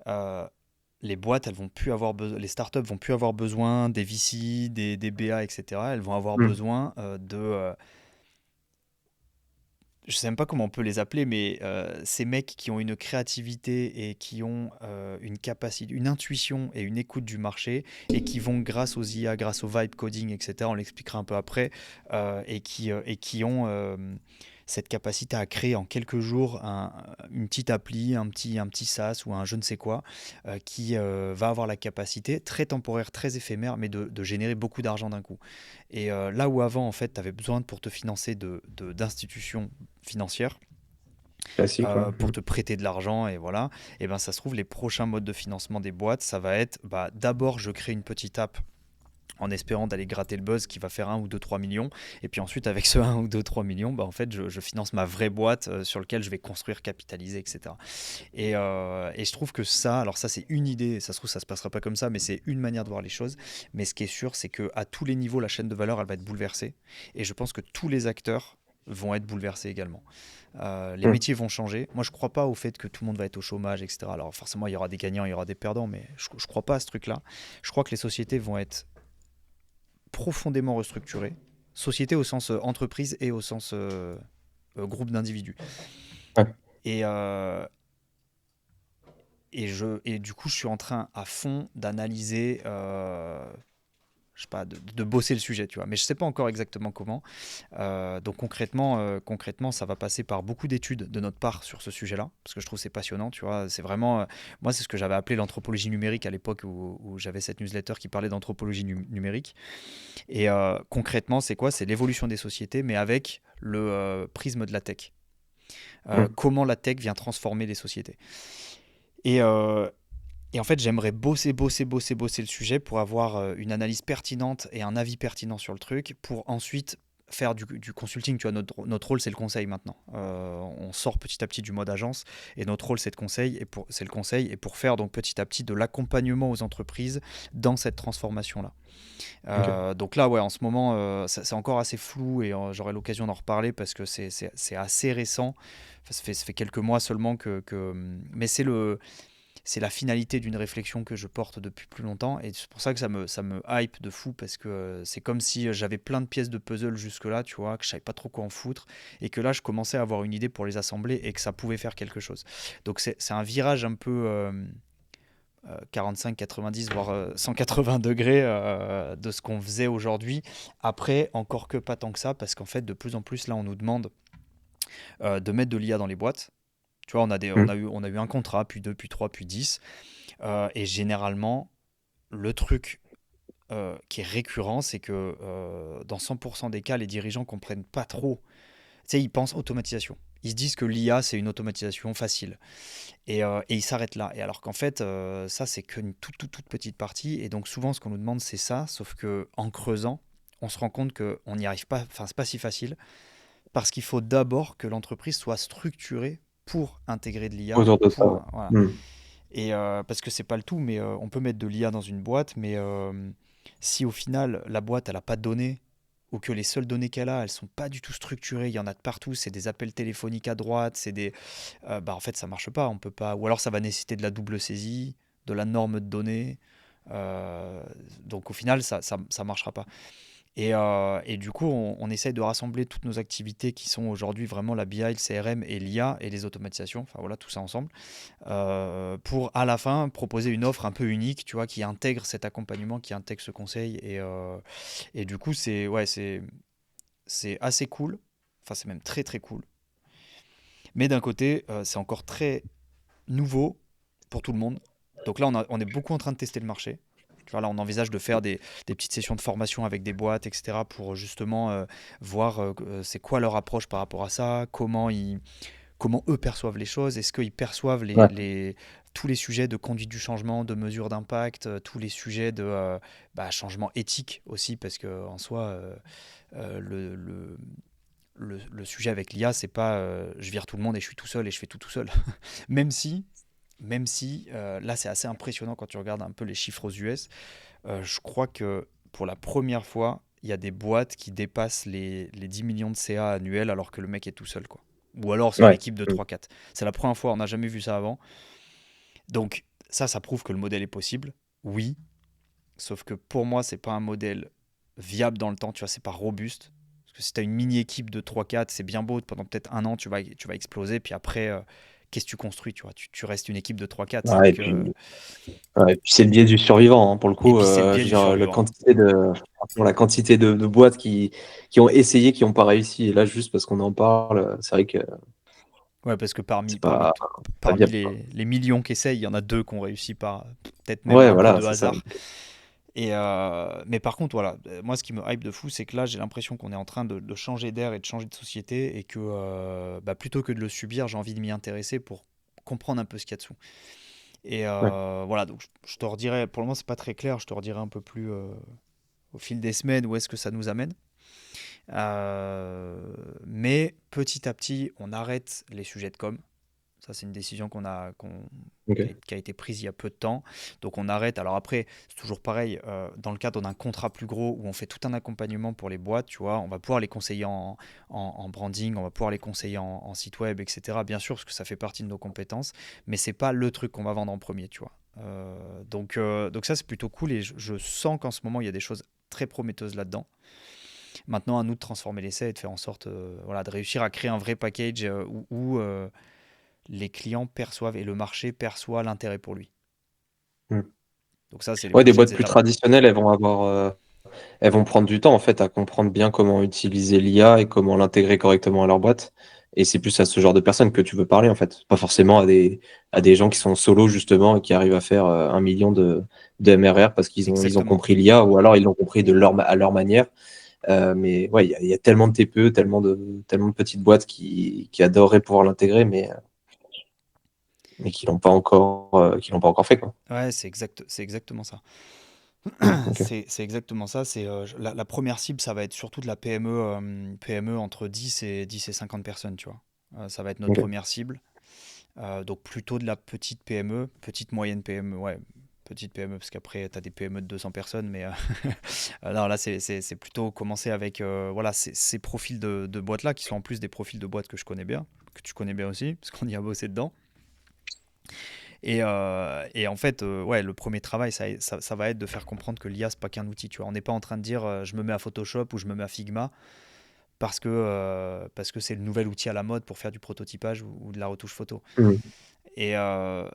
S3: euh, les boîtes, elles vont plus avoir les startups vont plus avoir besoin des VC, des BA, etc. Elles vont avoir
S4: Mm.
S3: besoin je sais même pas comment on peut les appeler, mais ces mecs qui ont une créativité et qui ont une capacité, une intuition et une écoute du marché et qui vont grâce aux IA, grâce au vibe coding, etc. On l'expliquera un peu après, et qui ont cette capacité à créer en quelques jours une petite appli, un petit SaaS ou un je ne sais quoi, qui va avoir la capacité très temporaire, très éphémère, mais de générer beaucoup d'argent d'un coup. Et là où avant, en fait, tu avais besoin pour te financer d'institutions financières,
S4: Classique, ouais.
S3: pour te prêter de l'argent, et voilà, et ben ça se trouve, les prochains modes de financement des boîtes, ça va être, bah, d'abord, je crée une petite app en espérant d'aller gratter le buzz qui va faire 1 ou 2, 3 millions. Et puis ensuite, avec ce 1 ou 2, 3 millions, bah, en fait, je finance ma vraie boîte sur laquelle je vais construire, capitaliser, etc. Et je trouve que ça, alors ça, c'est une idée. Ça se trouve, ça se passera pas comme ça, mais c'est une manière de voir les choses. Mais ce qui est sûr, c'est qu'à tous les niveaux, la chaîne de valeur, elle va être bouleversée. Et je pense que tous les acteurs vont être bouleversés également. Les
S4: Mm.
S3: métiers vont changer. Moi, je crois pas au fait que tout le monde va être au chômage, etc. Alors forcément, il y aura des gagnants, il y aura des perdants, mais je crois pas à ce truc-là. Je crois que les sociétés vont être profondément restructurées. Société au sens entreprise et au sens groupe d'individus.
S4: Ouais.
S3: Et, et du coup, je suis en train à fond d'analyser, je sais pas, de bosser le sujet, tu vois. Mais je sais pas encore exactement comment. Donc concrètement, ça va passer par beaucoup d'études de notre part sur ce sujet-là, parce que je trouve que c'est passionnant, tu vois. C'est vraiment, moi, c'est ce que j'avais appelé l'anthropologie numérique à l'époque où j'avais cette newsletter qui parlait d'anthropologie numérique. Et concrètement, c'est quoi? C'est l'évolution des sociétés, mais avec le prisme de la tech.
S4: Mm.
S3: Comment la tech vient transformer les sociétés. Et, euh, et en fait, j'aimerais bosser le sujet pour avoir une analyse pertinente et un avis pertinent sur le truc, pour ensuite faire du consulting. Tu vois, notre rôle, c'est le conseil maintenant. On sort petit à petit du mode agence, et notre rôle, c'est c'est le conseil, et pour faire donc petit à petit de l'accompagnement aux entreprises dans cette transformation-là.
S4: Ok.
S3: Donc là, ouais, en ce moment, c'est encore assez flou, et j'aurai l'occasion d'en reparler parce que c'est assez récent. Enfin, ça fait quelques mois seulement mais c'est la finalité d'une réflexion que je porte depuis plus longtemps, et c'est pour ça que ça me hype de fou, parce que c'est comme si j'avais plein de pièces de puzzle jusque-là, tu vois, que je savais pas trop quoi en foutre, et que là je commençais à avoir une idée pour les assembler et que ça pouvait faire quelque chose. Donc c'est un virage un peu 45, 90, voire 180 degrés de ce qu'on faisait aujourd'hui. Après, encore que pas tant que ça, parce qu'en fait, de plus en plus, là, on nous demande de mettre de l'IA dans les boîtes. Tu vois,
S4: Mm.
S3: on a eu un contrat, puis deux, puis trois, puis 10. Et généralement, le truc qui est récurrent, c'est que dans 100% des cas, les dirigeants comprennent pas trop. Tu sais, ils pensent automatisation. Ils se disent que l'IA, c'est une automatisation facile. Et ils s'arrêtent là. Et alors qu'en fait, ça, c'est qu'une toute petite partie. Et donc, souvent, ce qu'on nous demande, c'est ça. Sauf que en creusant, on se rend compte qu'on n'y arrive pas. Enfin, c'est pas si facile. Parce qu'il faut d'abord que l'entreprise soit structurée pour intégrer de l'IA.
S4: Autour de ça, ouais.
S3: Voilà.
S4: Mm.
S3: Et parce que c'est pas le tout, mais on peut mettre de l'IA dans une boîte, mais si au final la boîte elle a pas de données, ou que les seules données qu'elle a elles sont pas du tout structurées, il y en a de partout, c'est des appels téléphoniques à droite, c'est des, bah en fait ça marche pas, on peut pas, ou alors ça va nécessiter de la double saisie, de la norme de données, euh, donc au final ça marchera pas. Et du coup, on essaye de rassembler toutes nos activités qui sont aujourd'hui vraiment la BI, le CRM et l'IA et les automatisations, enfin voilà, tout ça ensemble, pour à la fin proposer une offre un peu unique, tu vois, qui intègre cet accompagnement, qui intègre ce conseil. Et du coup, c'est assez cool, enfin c'est même très très cool. Mais d'un côté, c'est encore très nouveau pour tout le monde. Donc là, on est beaucoup en train de tester le marché. Tu vois, là, on envisage de faire des petites sessions de formation avec des boîtes, etc., pour justement voir c'est quoi leur approche par rapport à ça, comment eux perçoivent les choses, est-ce qu'ils perçoivent
S4: Ouais.
S3: tous les sujets de conduite du changement, de mesure d'impact, tous les sujets de changement éthique aussi, parce qu'en soi, euh, le, le, le sujet avec l'IA, c'est pas je vire tout le monde et je suis tout seul et je fais tout seul. Même si même si là c'est assez impressionnant quand tu regardes un peu les chiffres aux US. Je crois que pour la première fois, il y a des boîtes qui dépassent les 10 millions de CA annuels alors que le mec est tout seul, quoi. Ou alors c'est une
S4: Ouais.
S3: équipe de 3-4. C'est la première fois, on n'a jamais vu ça avant. Donc ça prouve que le modèle est possible, oui. Sauf que pour moi, c'est pas un modèle viable dans le temps, tu vois, c'est pas robuste. Parce que si tu as une mini-équipe de 3-4, c'est bien beau, pendant peut-être un an, tu vas exploser, puis après, qu'est-ce que tu construis, tu vois, tu restes une équipe de 3-4.
S4: Ouais,
S3: Donc,
S4: et puis c'est le biais du survivant, hein, pour le
S3: et
S4: coup.
S3: puis c'est le
S4: Je
S3: biais
S4: veux
S3: du
S4: dire,
S3: survivant.
S4: la quantité de boîtes qui ont essayé, qui n'ont pas réussi. Et là, juste parce qu'on en parle, c'est vrai que
S3: Ouais, parce que parmi,
S4: c'est
S3: parmi,
S4: pas,
S3: t-
S4: pas
S3: parmi
S4: viable, quoi.
S3: les millions qui essayent, il y en a deux qui ont réussi par peut-être même
S4: Ouais,
S3: un peu
S4: voilà,
S3: de
S4: c'est ça.
S3: hasard. Mais par contre, voilà, moi ce qui me hype de fou, c'est que là j'ai l'impression qu'on est en train de changer d'air et de changer de société et que plutôt que de le subir, j'ai envie de m'y intéresser pour comprendre un peu ce qu'il y a dessous. Et
S4: Ouais.
S3: voilà, donc je te redirai, pour le moment c'est pas très clair, je te redirai un peu plus au fil des semaines où est-ce que ça nous amène. Mais petit à petit, on arrête les sujets de com. Ça, c'est une décision
S4: Ok.
S3: qui a été prise il y a peu de temps. Donc, on arrête. Alors après, c'est toujours pareil. Dans le cadre d'un contrat plus gros où on fait tout un accompagnement pour les boîtes, tu vois, on va pouvoir les conseiller en branding, on va pouvoir les conseiller en site web, etc. Bien sûr, parce que ça fait partie de nos compétences. Mais c'est pas le truc qu'on va vendre en premier, tu vois. Donc ça, c'est plutôt cool. Et je sens qu'en ce moment, il y a des choses très prometteuses là-dedans. Maintenant, à nous de transformer l'essai et de faire en sorte voilà, de réussir à créer un vrai package où les clients perçoivent et le marché perçoit l'intérêt pour lui.
S4: Hmm.
S3: Donc ça, c'est les
S4: Ouais, des
S3: prochaines
S4: boîtes plus
S3: étapes.
S4: traditionnelles, elles vont prendre du temps en fait à comprendre bien comment utiliser l'IA et comment l'intégrer correctement à leur boîte. Et c'est plus à ce genre de personnes que tu veux parler en fait, pas forcément à des gens qui sont solo justement et qui arrivent à faire 1 million de MRR parce ils ont
S3: Exactement.
S4: compris l'IA ou alors ils l'ont compris à leur manière. Mais ouais, il y a tellement de TPE, tellement de petites boîtes qui adoreraient pouvoir l'intégrer, mais qui l'ont pas encore fait quoi.
S3: Ouais, c'est exactement ça.
S4: Ok.
S3: C'est exactement ça. La première cible, ça va être surtout de la PME entre 10 et 50 personnes, tu vois. Ça va être notre
S4: Ok.
S3: première cible. Donc plutôt de la petite PME, petite moyenne PME, ouais, petite PME, parce qu'après, tu as des PME de 200 personnes, mais non, là, c'est plutôt commencer avec voilà, ces profils de boîtes-là, qui sont en plus des profils de boîtes que je connais bien, que tu connais bien aussi, parce qu'on y a bossé dedans. Et en fait, ouais, le premier travail, ça va être de faire comprendre que l'IA, c'est pas qu'un outil. Tu vois. On n'est pas en train de dire je me mets à Photoshop ou je me mets à Figma parce que c'est le nouvel outil à la mode pour faire du prototypage ou de la retouche photo.
S4: Hmm.
S3: Et, euh,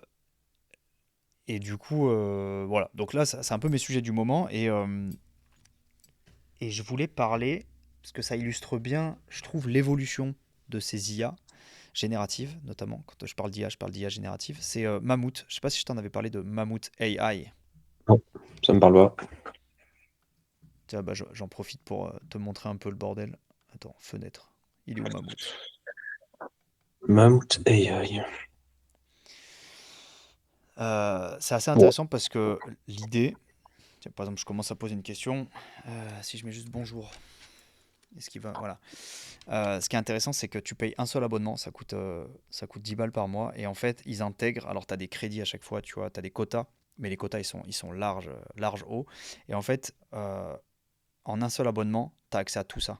S3: et du coup, voilà. Donc là, c'est un peu mes sujets du moment. Et je voulais parler, parce que ça illustre bien, je trouve, l'évolution de ces IA génératives, notamment. Quand je parle d'IA, je parle d'IA générative. C'est Mammouth. Je sais pas si je t'en avais parlé de Mammouth AI.
S4: Non, ça me parle pas.
S3: Tiens, bah, j'en profite pour te montrer un peu le bordel. Attends, fenêtre. Il est où Mammouth?
S4: Mammouth AI.
S3: C'est assez
S4: Bon.
S3: intéressant parce que l'idée, tiens, par exemple, je commence à poser une question. Si je mets juste bonjour, est-ce qu'il va. Voilà. Ce qui est intéressant, c'est que tu payes un seul abonnement, ça coûte 10 balles par mois. Et en fait, ils intègrent. Alors, tu as des crédits à chaque fois, tu vois, tu as des quotas. Mais les quotas, ils sont larges, larges hauts. Et en fait, en un seul abonnement, tu as accès à tout ça.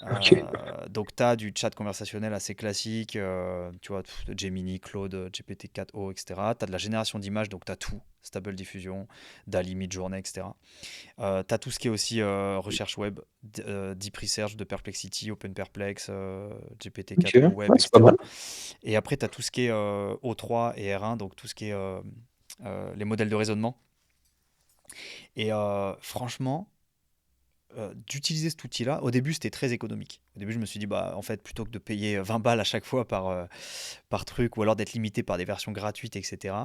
S4: Ok.
S3: Donc, tu as du chat conversationnel assez classique, tu vois, de Gemini, Claude, GPT-4o, etc. Tu as de la génération d'images, donc tu as tout, Stable Diffusion, DALL-E, Midjourney, etc. Tu as tout ce qui est aussi recherche web, Deep Research de Perplexity, OpenPerplex,
S4: Ok.
S3: GPT-4o
S4: Ouais,
S3: Web,
S4: c'est pas mal.
S3: etc. Et après, tu as tout ce qui est O3 et R1, donc tout ce qui est les modèles de raisonnement. Et franchement, d'utiliser cet outil-là, au début, c'était très économique. Au début, je me suis dit, bah, en fait, plutôt que de payer 20 balles à chaque fois par truc, ou alors d'être limité par des versions gratuites, etc.,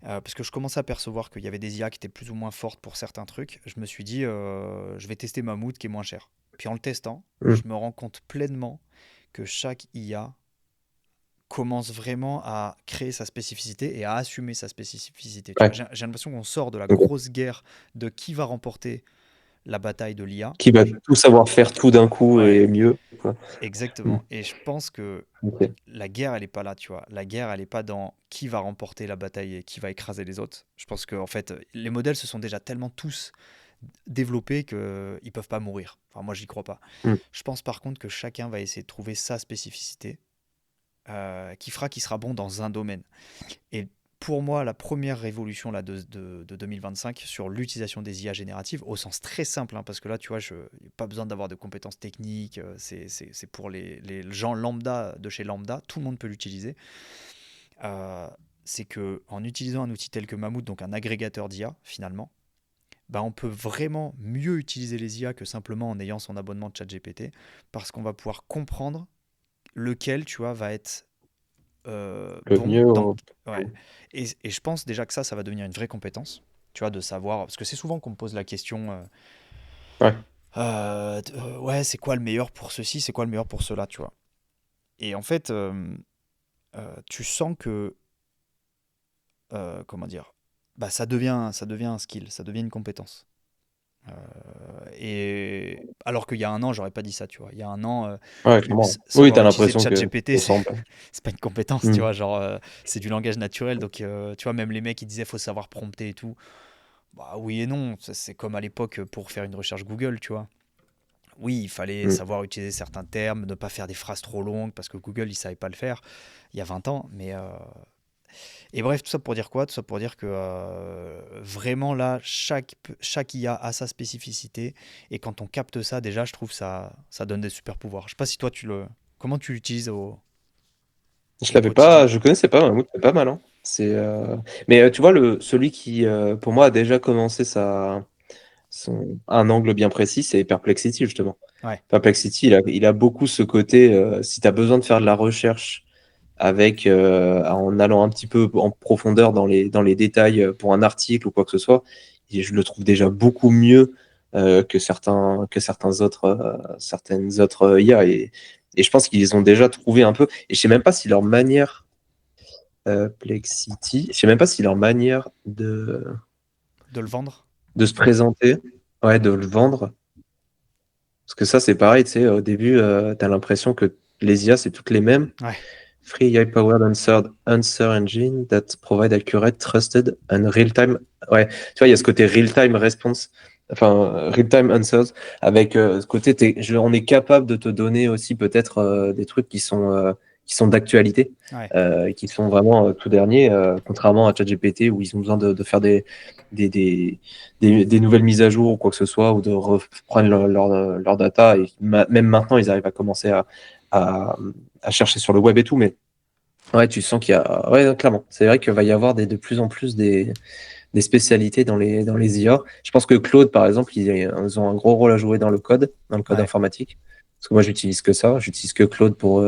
S3: parce que je commençais à percevoir qu'il y avait des IA qui étaient plus ou moins fortes pour certains trucs, je me suis dit, je vais tester Mammouth qui est moins cher. Puis en le testant,
S4: Hmm.
S3: je me rends compte pleinement que chaque IA commence vraiment à créer sa spécificité et à assumer sa spécificité. Tu vois,
S4: Ouais.
S3: j'ai l'impression qu'on sort de la
S4: Ok.
S3: grosse guerre de qui va remporter la bataille de l'IA.
S4: Qui va tout savoir faire tout d'un coup
S3: Ouais,
S4: et mieux, quoi. Mm.
S3: exactement. Et je pense que
S4: Ok.
S3: la guerre, elle est pas là, tu vois. La guerre, elle est pas dans qui va remporter la bataille et qui va écraser les autres. Je pense que en fait, les modèles se sont déjà tellement tous développés qu'ils peuvent pas mourir. Enfin, moi, j'y crois pas.
S4: Mm.
S3: Je pense par contre que chacun va essayer de trouver sa spécificité qui fera qu'il sera bon dans un domaine. Et pour moi, la première révolution là, de 2025 sur l'utilisation des IA génératives, au sens très simple, hein, parce que là, tu vois, il n'y a pas besoin d'avoir de compétences techniques, c'est pour les gens lambda de chez lambda, tout le monde peut l'utiliser. Euh, c'est que en utilisant un outil tel que Mammouth, donc un agrégateur d'IA, finalement, bah, on peut vraiment mieux utiliser les IA que simplement en ayant son abonnement de ChatGPT, parce qu'on va pouvoir comprendre lequel, tu vois, va être
S4: Le
S3: bon
S4: mieux.
S3: dans... Ouais. Et je pense déjà que ça va devenir une vraie compétence, tu vois, de savoir, parce que c'est souvent qu'on me pose la question,
S4: Ouais.
S3: Ouais, c'est quoi le meilleur pour ceci, c'est quoi le meilleur pour cela, tu vois. Et en fait, tu sens que, comment dire, bah, ça devient un skill, ça devient une compétence. Et alors qu'il y a un an, j'aurais pas dit ça, tu vois. Il y a un an,
S4: Ouais, clairement. Oui,
S3: savoir
S4: t'as
S3: utiliser
S4: l'impression que
S3: ChatGPT,
S4: ça semble.
S3: c'est pas une compétence, tu
S4: Mm.
S3: vois. Genre, c'est du langage naturel. Donc, tu vois, même les mecs, ils disaient faut savoir prompter et tout. Bah oui et non. C'est comme à l'époque pour faire une recherche Google, tu vois. Oui, il fallait
S4: Mm.
S3: savoir utiliser certains termes, ne pas faire des phrases trop longues parce que Google, il savait pas le faire il y a 20 ans. Et bref, tout ça pour dire quoi? Tout ça pour dire que vraiment là, chaque IA a sa spécificité. Et quand on capte ça, déjà, je trouve ça donne des super pouvoirs. Je sais pas si toi, comment tu l'utilises
S4: Je
S3: au
S4: l'avais pas,
S3: quotidien.
S4: je connaissais pas Mammouth, c'est pas mal, hein. Mais tu vois, celui qui, pour moi, a déjà commencé un angle bien précis, c'est Perplexity, justement.
S3: Ouais,
S4: Perplexity, il a beaucoup ce côté, si tu as besoin de faire de la recherche en allant un petit peu en profondeur dans les détails pour un article ou quoi que ce soit, et je le trouve déjà beaucoup mieux certaines autres IA. Et je pense qu'ils ont déjà trouvé un peu. Et je sais même pas si leur manière, Plexity, je sais même pas si leur manière
S3: de le vendre.
S4: de se présenter, ouais, de le vendre. Parce que ça, c'est pareil, tu sais, au début, tu as l'impression que les IA, c'est toutes les mêmes.
S3: Ouais,
S4: Free AI-powered answer engine that provide accurate, trusted and real-time. Ouais, tu vois, il y a ce côté real-time response, enfin, real-time answers, avec ce côté, on est capable de te donner aussi peut-être des trucs qui sont d'actualité,
S3: ouais,
S4: qui sont vraiment tout dernier, contrairement à ChatGPT où ils ont besoin de faire des, des, des nouvelles mises à jour ou quoi que ce soit, ou de reprendre leur data. Et même maintenant, ils arrivent à commencer à, à chercher sur le web et tout, mais ouais, tu sens qu'il y a. Ouais, clairement. C'est vrai qu'il va y avoir de plus en plus des spécialités dans les IA. Je pense que Claude, par exemple, ils ont un gros rôle à jouer dans le code
S3: ouais.
S4: informatique. Parce que moi, j'utilise que ça. J'utilise que Claude pour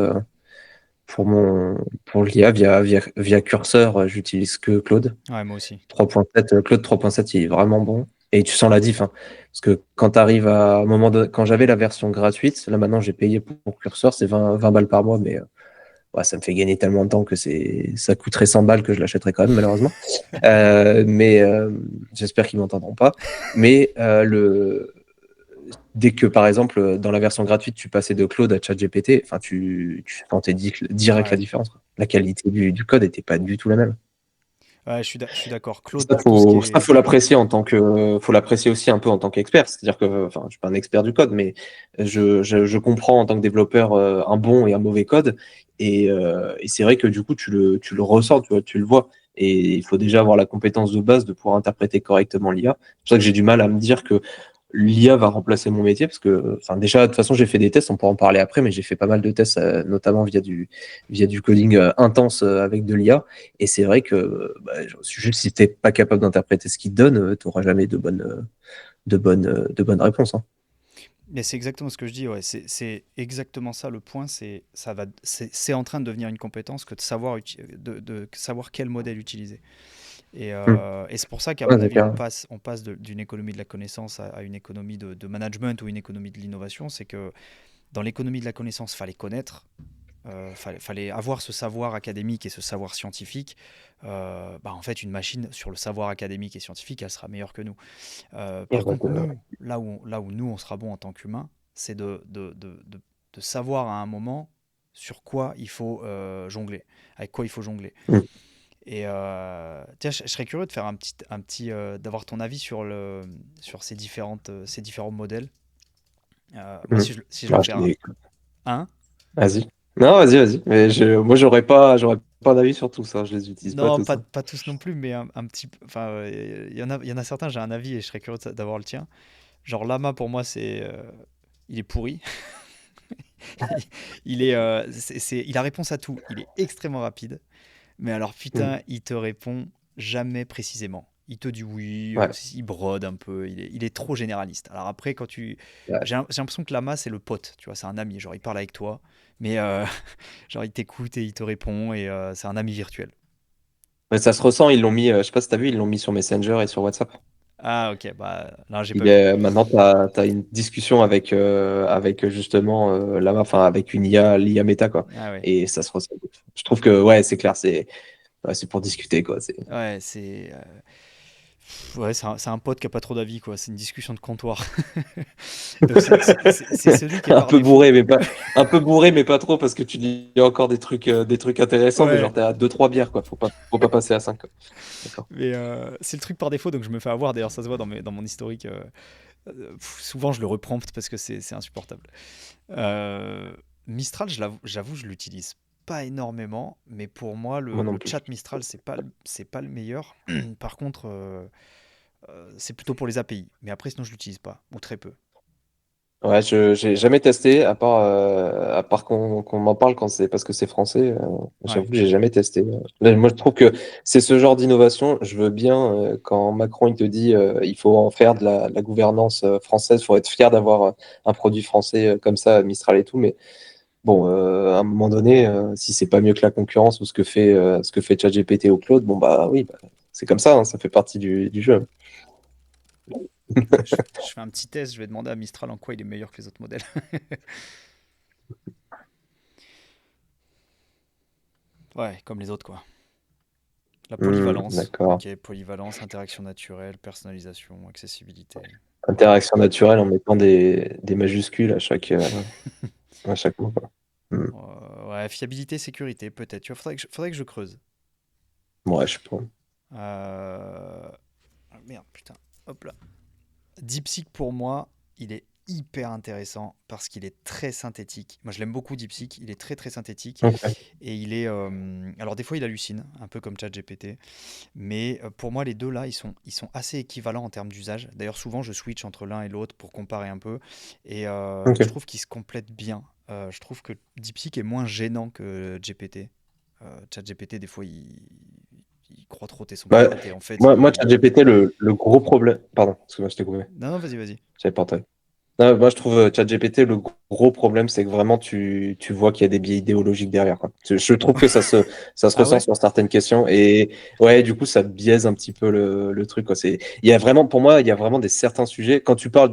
S4: l'IA via Curseur. J'utilise que Claude
S3: Ouais, moi aussi.
S4: 3.7. Claude 3.7, il est vraiment bon. Et tu sens la diff, hein. Parce que quand tu arrives à un moment de, quand j'avais la version gratuite, là maintenant j'ai payé pour Curseur, c'est 20 balles par mois, mais ouais, ça me fait gagner tellement de temps que ça coûterait 100 balles que je l'achèterais quand même, malheureusement. Mais j'espère qu'ils m'entendront pas. Mais dès que, par exemple, dans la version gratuite, tu passais de Claude à ChatGPT, enfin, tu sentais direct la
S3: Ouais,
S4: différence, quoi. La qualité du code n'était pas du tout la même.
S3: ouais, je suis d'accord. Claude,
S4: Ça,
S3: pour tout ce qui
S4: ça,
S3: est.
S4: faut l'apprécier aussi un peu en tant qu'expert. C'est-à-dire que, enfin, je suis pas un expert du code, mais je comprends en tant que développeur un bon et un mauvais code. Et c'est vrai que du coup, tu le ressens, tu vois, tu le vois. Et il faut déjà avoir la compétence de base de pouvoir interpréter correctement l'IA. C'est pour ça que j'ai du mal à me dire que l'IA va remplacer mon métier, parce que, enfin, déjà, de toute façon, j'ai fait des tests, on pourra en parler après, mais j'ai fait pas mal de tests, notamment via du coding intense avec de l'IA. Et c'est vrai que bah, juste si t'es pas capable d'interpréter ce qu'il te donne, tu n'auras jamais de bonnes réponses, hein.
S3: Mais c'est exactement ce que je dis, ouais. C'est exactement ça le point. C'est en train de devenir une compétence que de savoir, de savoir quel modèle utiliser.
S4: Hmm.
S3: Et c'est pour ça qu'à
S4: Ouais,
S3: mon
S4: c'est
S3: avis,
S4: clair.
S3: on passe d'une économie de la connaissance à une économie de management ou une économie de l'innovation. C'est que dans l'économie de la connaissance, fallait connaître. fallait avoir ce savoir académique et ce savoir scientifique. En fait, une machine sur le savoir académique et scientifique, elle sera meilleure que nous.
S4: Et
S3: Par contre, nous, là où nous, on sera bon en tant qu'humain, c'est de savoir à un moment sur quoi il faut jongler, avec quoi il faut jongler.
S4: mm.
S3: Et tiens, je serais curieux de faire d'avoir ton avis sur ces différents modèles. Moi,
S4: Mm.
S3: si je dois faire un,
S4: Vas-y. Non, vas-y. Mais moi, j'aurais pas d'avis sur tout ça. Je les utilise pas
S3: non,
S4: tout
S3: pas,
S4: ça.
S3: pas tous non plus, mais un petit peu. Enfin, il y en a certains, j'ai un avis et je serais curieux d'avoir le tien. Genre, Lama, pour moi, il est pourri. Il a réponse à tout. Il est extrêmement rapide. Mais alors,
S4: Mm.
S3: putain, il te répond jamais précisément. Il te dit oui,
S4: Ouais.
S3: il brode un peu, il est trop généraliste. Alors après,
S4: Ouais.
S3: j'ai l'impression que Lama, c'est le pote, tu vois, c'est un ami, genre il parle avec toi, mais genre il t'écoute et il te répond, et c'est un ami virtuel.
S4: Mais ça se ressent. Ils l'ont mis. Je sais pas si t'as vu. Ils l'ont mis sur Messenger et sur WhatsApp.
S3: Ah ok, bah là, j'ai pas vu.
S4: Maintenant, t'as une discussion avec justement enfin avec une IA, l'IA Meta quoi.
S3: Ah ouais.
S4: Et ça se ressent. Je trouve que ouais, c'est clair. C'est pour discuter quoi.
S3: Ouais, ouais, c'est un pote qui a pas trop d'avis, quoi. C'est une discussion de comptoir. Donc c'est celui qui est
S4: Un
S3: par
S4: peu
S3: défaut.
S4: bourré, mais pas trop parce que tu dis encore des trucs intéressants, mais genre
S3: Ouais,
S4: t'es à 2-3 bières, quoi. Faut pas passer à 5 quoi. D'accord.
S3: mais c'est le truc par défaut, donc je me fais avoir. D'ailleurs, ça se voit dans mon historique. Souvent, je le reprompte parce que c'est insupportable. Euh, Mistral, j'avoue, je l'utilise pas énormément, mais pour moi,
S4: Moi
S3: le
S4: non plus.
S3: chat Mistral, c'est pas le meilleur. Par contre, c'est plutôt pour les API. Mais après, sinon, je l'utilise pas, ou très peu.
S4: Ouais, j'ai jamais testé, à part qu'on m'en parle quand c'est parce que c'est français.
S3: Ouais.
S4: J'avoue que j'ai jamais testé. Là, moi, je trouve que c'est ce genre d'innovation. Je veux bien quand Macron il te dit il faut en faire de la gouvernance française, il faut être fier d'avoir un produit français comme ça, Mistral et tout. Mais bon, à un moment donné, si c'est pas mieux que la concurrence ou ce que fait ChatGPT ou Claude, bon bah oui, bah, c'est comme ça, hein, ça fait partie du jeu.
S3: Je fais un petit test, je vais demander à Mistral en quoi il est meilleur que les autres modèles. Ouais, comme les autres, quoi. La polyvalence.
S4: D'accord.
S3: Ok, polyvalence, interaction naturelle, personnalisation, accessibilité.
S4: Interaction naturelle en mettant des majuscules à chaque mot, quoi. Hmm.
S3: Ouais, fiabilité, sécurité, peut-être. Tu vois, faudrait que je creuse.
S4: Ouais, je sais pas.
S3: Ah, merde, putain. Hop là. DeepSeek, pour moi, il est hyper intéressant parce qu'il est très synthétique. Moi, je l'aime beaucoup, DeepSeek. Il est très, très synthétique.
S4: Ok.
S3: Et il est. Alors, des fois, il hallucine, un peu comme ChatGPT. Mais pour moi, les deux là, ils sont assez équivalents en termes d'usage. D'ailleurs, souvent, je switch entre l'un et l'autre pour comparer un peu. Et je
S4: Ok.
S3: trouve qu'ils se complètent bien. Je trouve que DeepSeek est moins gênant que GPT. ChatGPT, des fois, il croit trop t'es son
S4: Bah,
S3: pote et en fait,
S4: moi, ChatGPT, le gros problème. Pardon, excuse-moi, je t'ai coupé.
S3: Non, non, vas-y, vas-y.
S4: J'avais pas entendu. Non, moi, je trouve ChatGPT, le gros problème, c'est que vraiment, tu vois qu'il y a des biais idéologiques derrière, quoi. Je trouve que ça se
S3: Ah
S4: ressent
S3: ouais?
S4: sur certaines questions. Et ouais, du coup, ça biaise un petit peu le truc, quoi. Il y a vraiment, pour moi, il y a vraiment des certains sujets. Quand tu parles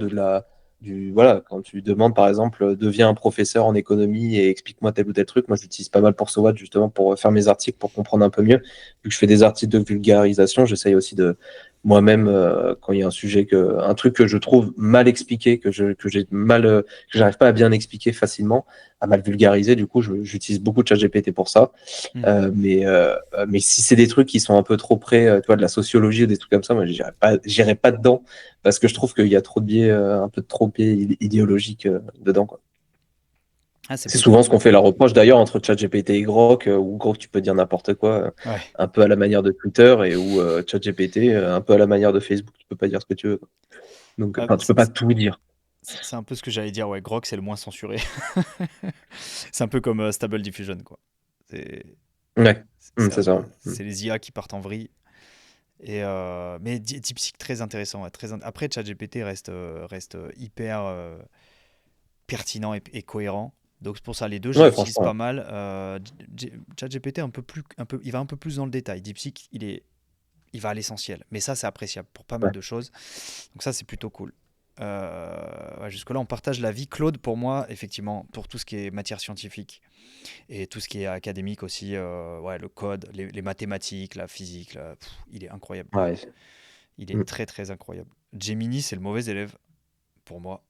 S4: voilà, quand tu demandes, par exemple, deviens un professeur en économie et explique-moi tel ou tel truc, moi, j'utilise pas mal pour SOAT, justement, pour faire mes articles, pour comprendre un peu mieux. Vu que je fais des articles de vulgarisation, j'essaye aussi moi-même quand il y a un truc que je trouve mal expliqué, que j'arrive pas à bien expliquer facilement, à mal vulgariser. Du coup, j'utilise beaucoup de ChatGPT pour ça.
S3: Hmm.
S4: Mais si c'est des trucs qui sont un peu trop près, tu vois, de la sociologie ou des trucs comme ça, moi, j'irai pas dedans parce que je trouve qu'il y a trop de biais, un peu trop de biais idéologiques dedans, quoi.
S3: Ah, c'est
S4: C'est souvent ce
S3: possible.
S4: qu'on fait la reproche d'ailleurs entre ChatGPT et Grok, où Grok tu peux dire n'importe quoi,
S3: Ouais.
S4: un peu à la manière de Twitter, et où ChatGPT, un peu à la manière de Facebook, tu peux pas dire ce que tu veux, quoi. Donc,
S3: Ah,
S4: enfin, tu peux pas tout dire.
S3: c'est un peu ce que j'allais dire. Ouais, Grok, c'est le moins censuré. C'est un peu comme Stable Diffusion, quoi. C'est
S4: Ouais,
S3: c'est
S4: c'est ça.
S3: c'est les IA qui partent en vrille. Mais DeepSeek, très intéressant. Ouais, Après, ChatGPT reste hyper pertinent et cohérent. Donc c'est pour ça, les deux, je les
S4: Ouais,
S3: utilise
S4: franchement.
S3: pas mal. ChatGPT, il va un peu plus dans le détail. DeepSeek, il va à l'essentiel. Mais ça, c'est appréciable pour pas mal de choses. Donc ça, c'est plutôt cool. Ouais, jusque-là, on partage la vie. Claude, pour moi, effectivement, pour tout ce qui est matière scientifique et tout ce qui est académique aussi, ouais, le code, les mathématiques, la physique, il est incroyable.
S4: Ouais.
S3: Il
S4: Mm.
S3: est très très incroyable. Gemini, c'est le mauvais élève pour moi.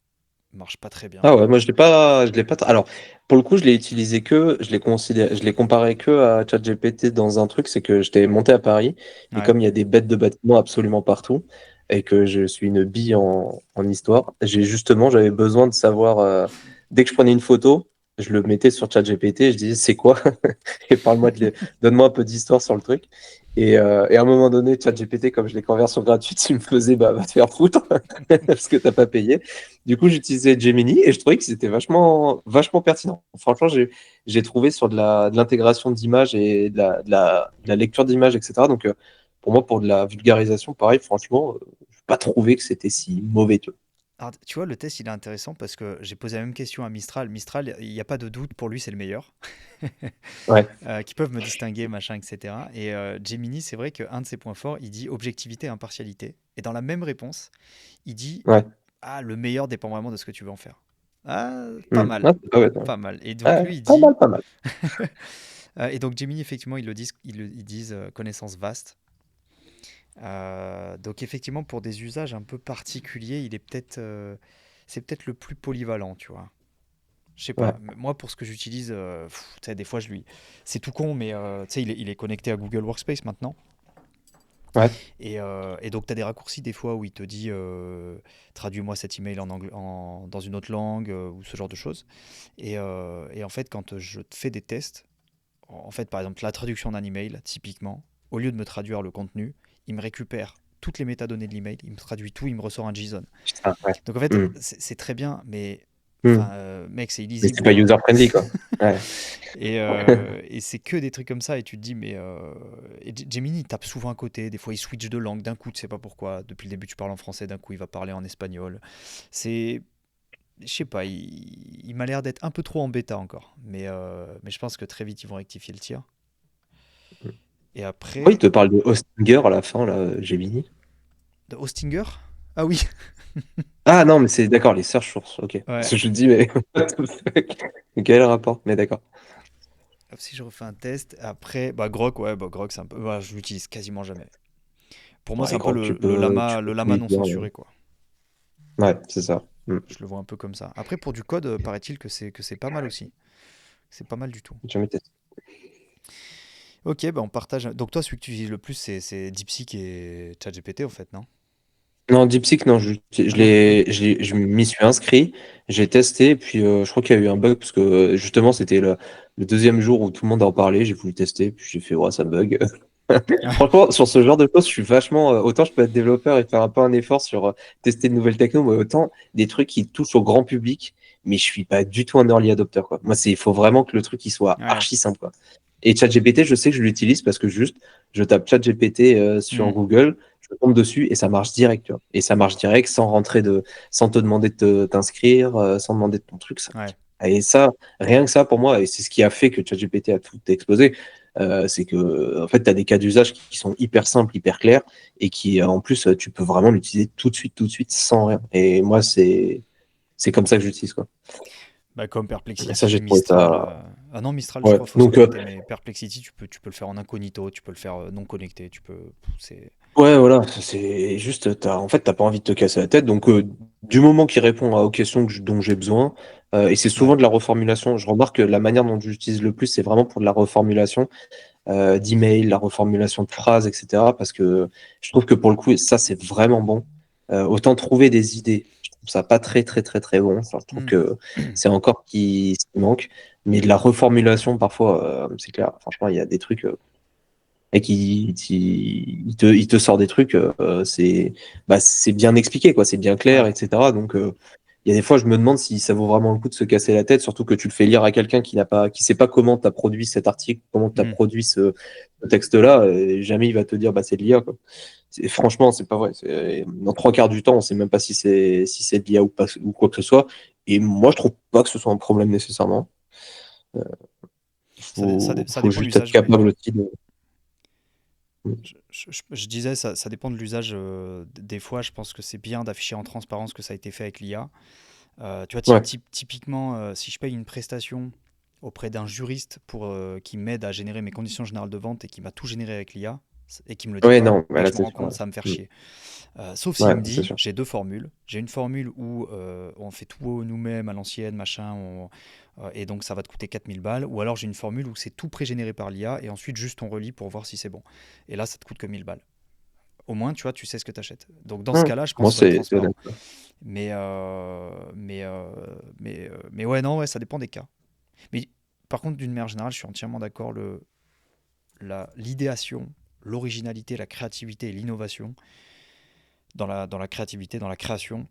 S3: Il marche pas très bien.
S4: Ah ouais, moi je l'ai pas. Alors, pour le coup, je l'ai utilisé que, je l'ai considéré, je l'ai comparé que à ChatGPT dans un truc, c'est que j'étais monté à Paris et
S3: Ouais,
S4: comme il y a des bêtes de bâtiments absolument partout et que je suis une bille en histoire, j'avais besoin de savoir, dès que je prenais une photo, je le mettais sur ChatGPT et je disais c'est quoi? Et donne-moi un peu d'histoire sur le truc. Et à un moment donné, ChatGPT, comme je l'ai qu'en version gratuite, il me faisait bah, va te faire foutre parce que t'as pas payé. Du coup, j'utilisais Gemini et je trouvais que c'était vachement pertinent. Franchement, j'ai trouvé sur de l'intégration d'images et de la lecture d'images, etc. Donc, pour moi, pour de la vulgarisation, pareil, franchement, je n'ai pas trouvé que c'était si mauvais. Tu
S3: alors, tu vois, le test, il est intéressant parce que j'ai posé la même question à Mistral. Mistral, il n'y a pas de doute, pour lui, c'est le meilleur.
S4: vois. Ouais,
S3: Qui peuvent me distinguer, machin, etc. Et Gemini, c'est vrai qu'un de ses points forts, il dit objectivité et impartialité. Et dans la même réponse, il dit
S4: ouais.
S3: ah, le meilleur dépend vraiment de ce que tu veux en faire. Ah, pas
S4: Hmm.
S3: mal,
S4: Ouais, ouais, ouais.
S3: pas mal. Et donc
S4: Ouais,
S3: lui, il
S4: pas
S3: dit
S4: mal, pas mal.
S3: et donc Gemini, effectivement, ils disent connaissance vaste. Donc effectivement, pour des usages un peu particuliers, c'est peut-être le plus polyvalent, tu vois. Je sais
S4: Ouais,
S3: pas. Moi, pour ce que j'utilise, tu sais, des fois, c'est tout con, mais tu sais, il est connecté à Google Workspace maintenant.
S4: ouais.
S3: Et donc, tu as des raccourcis des fois où il te dit traduis-moi cet email dans une autre langue ou ce genre de choses. Et en fait, quand je fais des tests, en fait, par exemple, la traduction d'un email, typiquement, au lieu de me traduire le contenu, il me récupère toutes les métadonnées de l'email, il me traduit tout, il me ressort un JSON.
S4: Putain, ouais.
S3: Donc, en fait,
S4: Hmm.
S3: c'est très bien, mais
S4: Hmm.
S3: enfin, mec, c'est
S4: Mais
S3: illisible,
S4: c'est pas
S3: quoi.
S4: user-friendly, quoi. Ouais.
S3: Et c'est que des trucs comme ça, et tu te dis, mais. Et Gemini, il tape souvent à côté, des fois il switch de langue, d'un coup, tu sais pas pourquoi. Depuis le début, tu parles en français, d'un coup, il va parler en espagnol. C'est. Je sais pas, il m'a l'air d'être un peu trop en bêta encore. Mais je pense que très vite, ils vont rectifier le tir. Et
S4: Pourquoi il
S3: après,
S4: te parle de Hostinger à la fin, là, Gemini?
S3: de Hostinger. Ah oui,
S4: Ah non, mais c'est d'accord, les search sources, ok. Parce
S3: ouais.
S4: que je me dis, mais what the fuck? Quel rapport? Mais d'accord.
S3: Si je refais un test, après, bah Grok, ouais, bah Grok, c'est un peu. Voilà, je l'utilise quasiment jamais. Pour moi, c'est
S4: Ouais,
S3: un peu
S4: gros,
S3: le lama
S4: lui
S3: non
S4: dire,
S3: censuré, quoi.
S4: ouais, c'est ça. Hmm.
S3: Je le vois un peu comme ça. Après, pour du code, paraît-il que c'est pas mal aussi. C'est pas mal du tout.
S4: Jamais testé.
S3: Ok, bah on partage. Donc toi, celui que tu utilises le plus, c'est DeepSeek et ChatGPT, en fait, non?
S4: Non, DeepSeek, non,
S3: Ah non?
S4: je m'y suis inscrit, j'ai testé, et puis je crois qu'il y a eu un bug, parce que justement, c'était le deuxième jour où tout le monde en parlait, j'ai voulu tester, puis j'ai fait, ouais, ça bug.
S3: Ah,
S4: Franchement, sur ce genre de choses, je suis vachement. Autant je peux être développeur et faire un peu un effort sur tester de nouvelles techno, mais autant des trucs qui touchent au grand public, mais je suis pas du tout un early adopter, quoi. Moi, il faut vraiment que le truc il soit
S3: ouais.
S4: archi simple, quoi. Et ChatGPT, je sais que je l'utilise parce que juste, je tape ChatGPT sur
S3: Hmm,
S4: Google, je tombe dessus et ça marche direct, tu vois. Et ça marche direct sans te demander de t'inscrire, sans demander de ton truc.
S3: ouais.
S4: Et ça, rien que ça pour moi, et c'est ce qui a fait que ChatGPT a tout explosé, c'est que en fait, tu as des cas d'usage qui sont hyper simples, hyper clairs, et qui en plus, tu peux vraiment l'utiliser tout de suite, sans rien. Et moi, c'est comme ça que j'utilise, quoi.
S3: Bah, comme
S4: Et ça,
S3: Perplexity,
S4: j'ai trouvé
S3: Mistral.
S4: ça.
S3: Ah non, Mistral, je
S4: Ouais.
S3: crois, faut se
S4: Donc,
S3: connecter. Mais Perplexity, tu peux le faire en incognito, tu peux le faire non connecté. C'est.
S4: ouais, voilà, c'est juste, en fait, t'as pas envie de te casser la tête. Donc, du moment qu'il répond aux questions dont j'ai besoin, et c'est
S3: Ouais.
S4: souvent de la reformulation. Je remarque que la manière dont j'utilise le plus, c'est vraiment pour de la reformulation d'email, la reformulation de phrases, etc. Parce que je trouve que pour le coup, ça, c'est vraiment bon. Autant trouver des idées, je trouve ça pas très, très, très, très bon. Enfin, je trouve
S3: Hmm.
S4: que c'est encore ce qui manque. Mais de la reformulation, parfois, c'est clair. Franchement, il y a des trucs. Et il te sort des trucs, c'est bien expliqué, quoi, c'est bien clair,
S3: Ouais.
S4: etc. Donc, il y a des fois, je me demande si ça vaut vraiment le coup de se casser la tête, surtout que tu le fais lire à quelqu'un qui sait pas comment tu as produit cet article, comment tu as
S3: Hmm.
S4: produit ce texte-là, et jamais il va te dire, bah, c'est de l'IA, quoi. Franchement, c'est pas vrai. Dans trois quarts du temps, on sait même pas si c'est de l'IA ou pas, ou quoi que ce soit. Et moi, je trouve pas que ce soit un problème nécessairement. Euh,
S3: Ça
S4: faut
S3: dépend de
S4: juste être
S3: l'usage, ouais.
S4: capable aussi de.
S3: Je disais, ça dépend de l'usage. Des fois, je pense que c'est bien d'afficher en transparence que ça a été fait avec l'IA. Tu vois,
S4: Ouais.
S3: typiquement, si je paye une prestation auprès d'un juriste qui m'aide à générer mes conditions générales de vente et qui m'a tout généré avec l'IA et qui me le dit
S4: Ouais,
S3: pas,
S4: non, bah
S3: et que
S4: là,
S3: je me
S4: c'est
S3: rends
S4: sûr.
S3: compte, ça va me faire
S4: Ouais.
S3: chier. Sauf s'il
S4: Ouais,
S3: me
S4: c'est
S3: dit,
S4: sûr.
S3: j'ai deux formules. J'ai une formule où on fait tout nous-mêmes à l'ancienne, machin, et donc ça va te coûter 4000 balles. Ou alors j'ai une formule où c'est tout pré-généré par l'IA et ensuite juste on relit pour voir si c'est bon. Et là, ça te coûte que 1000 balles. Au moins, tu vois, tu sais ce que tu achètes. Donc dans ce cas-là, je pense
S4: Moi,
S3: qu'il faut être
S4: c'est
S3: transparent.
S4: honnête.
S3: Mais ouais, non, ouais, ça dépend des cas. Mais par contre, d'une manière générale, je suis entièrement d'accord. L'idéation, l'originalité, la créativité et l'innovation dans la créativité, dans la création,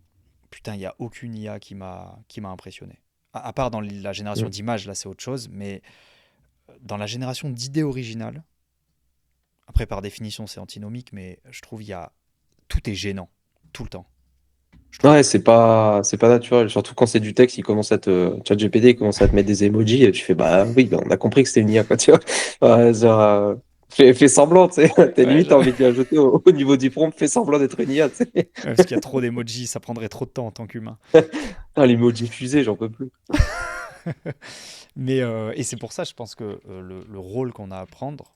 S3: putain, il n'y a aucune IA qui m'a impressionné. À part dans la génération
S4: Mm.
S3: d'images, là c'est autre chose, mais dans la génération d'idées originales, après par définition c'est antinomique, mais je trouve tout est gênant, tout le temps, je trouve.
S4: Ouais, c'est pas naturel. Surtout quand c'est du texte, ChatGPT, il commence à te mettre des emojis, et tu fais, bah oui, bah, on a compris que c'était une IA, quoi, tu vois. Ouais, genre, fais semblant, tu sais. T'as
S3: Ouais,
S4: limite envie de lui ajouter au niveau du prompt, fais semblant d'être une IA, tu sais.
S3: parce qu'il y a trop d'emojis, ça prendrait trop de temps en tant qu'humain.
S4: Ah, l'emoji fusée, j'en peux plus.
S3: Et c'est pour ça, je pense que le rôle qu'on a à prendre,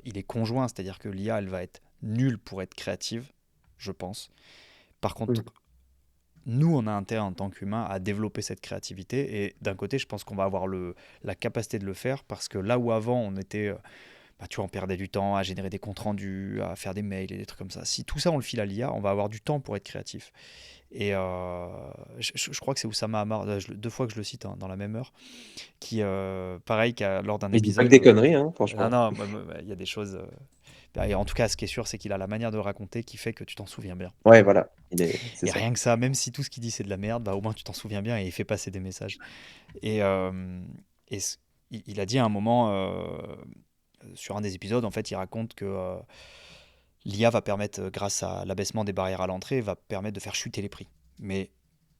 S3: il est conjoint, c'est-à-dire que l'IA, elle va être nulle pour être créative, je pense. Par contre,
S4: Mm.
S3: nous, on a intérêt en tant qu'humain à développer cette créativité. Et d'un côté, je pense qu'on va avoir la capacité de le faire parce que là où avant, on était, bah, tu vois, on perdait du temps à générer des comptes rendus, à faire des mails et des trucs comme ça. Si tout ça, on le file à l'IA, on va avoir du temps pour être créatif. Et je crois que c'est Oussama Hamar, deux fois que je le cite dans la même heure, qui, pareil, lors d'un
S4: Il dit pas que
S3: épisode,
S4: des conneries, hein,
S3: non,
S4: franchement.
S3: non, il y a des choses. Et en tout cas, ce qui est sûr, c'est qu'il a la manière de raconter qui fait que tu t'en souviens bien.
S4: Ouais, voilà, c'est
S3: Et
S4: ça.
S3: rien que ça, même si tout ce qu'il dit c'est de la merde, bah, au moins tu t'en souviens bien et il fait passer des messages. Et, euh, et il a dit à un moment, sur un des épisodes, en fait, il raconte que l'IA va permettre, grâce à l'abaissement des barrières à l'entrée, va permettre de faire chuter les prix. Mais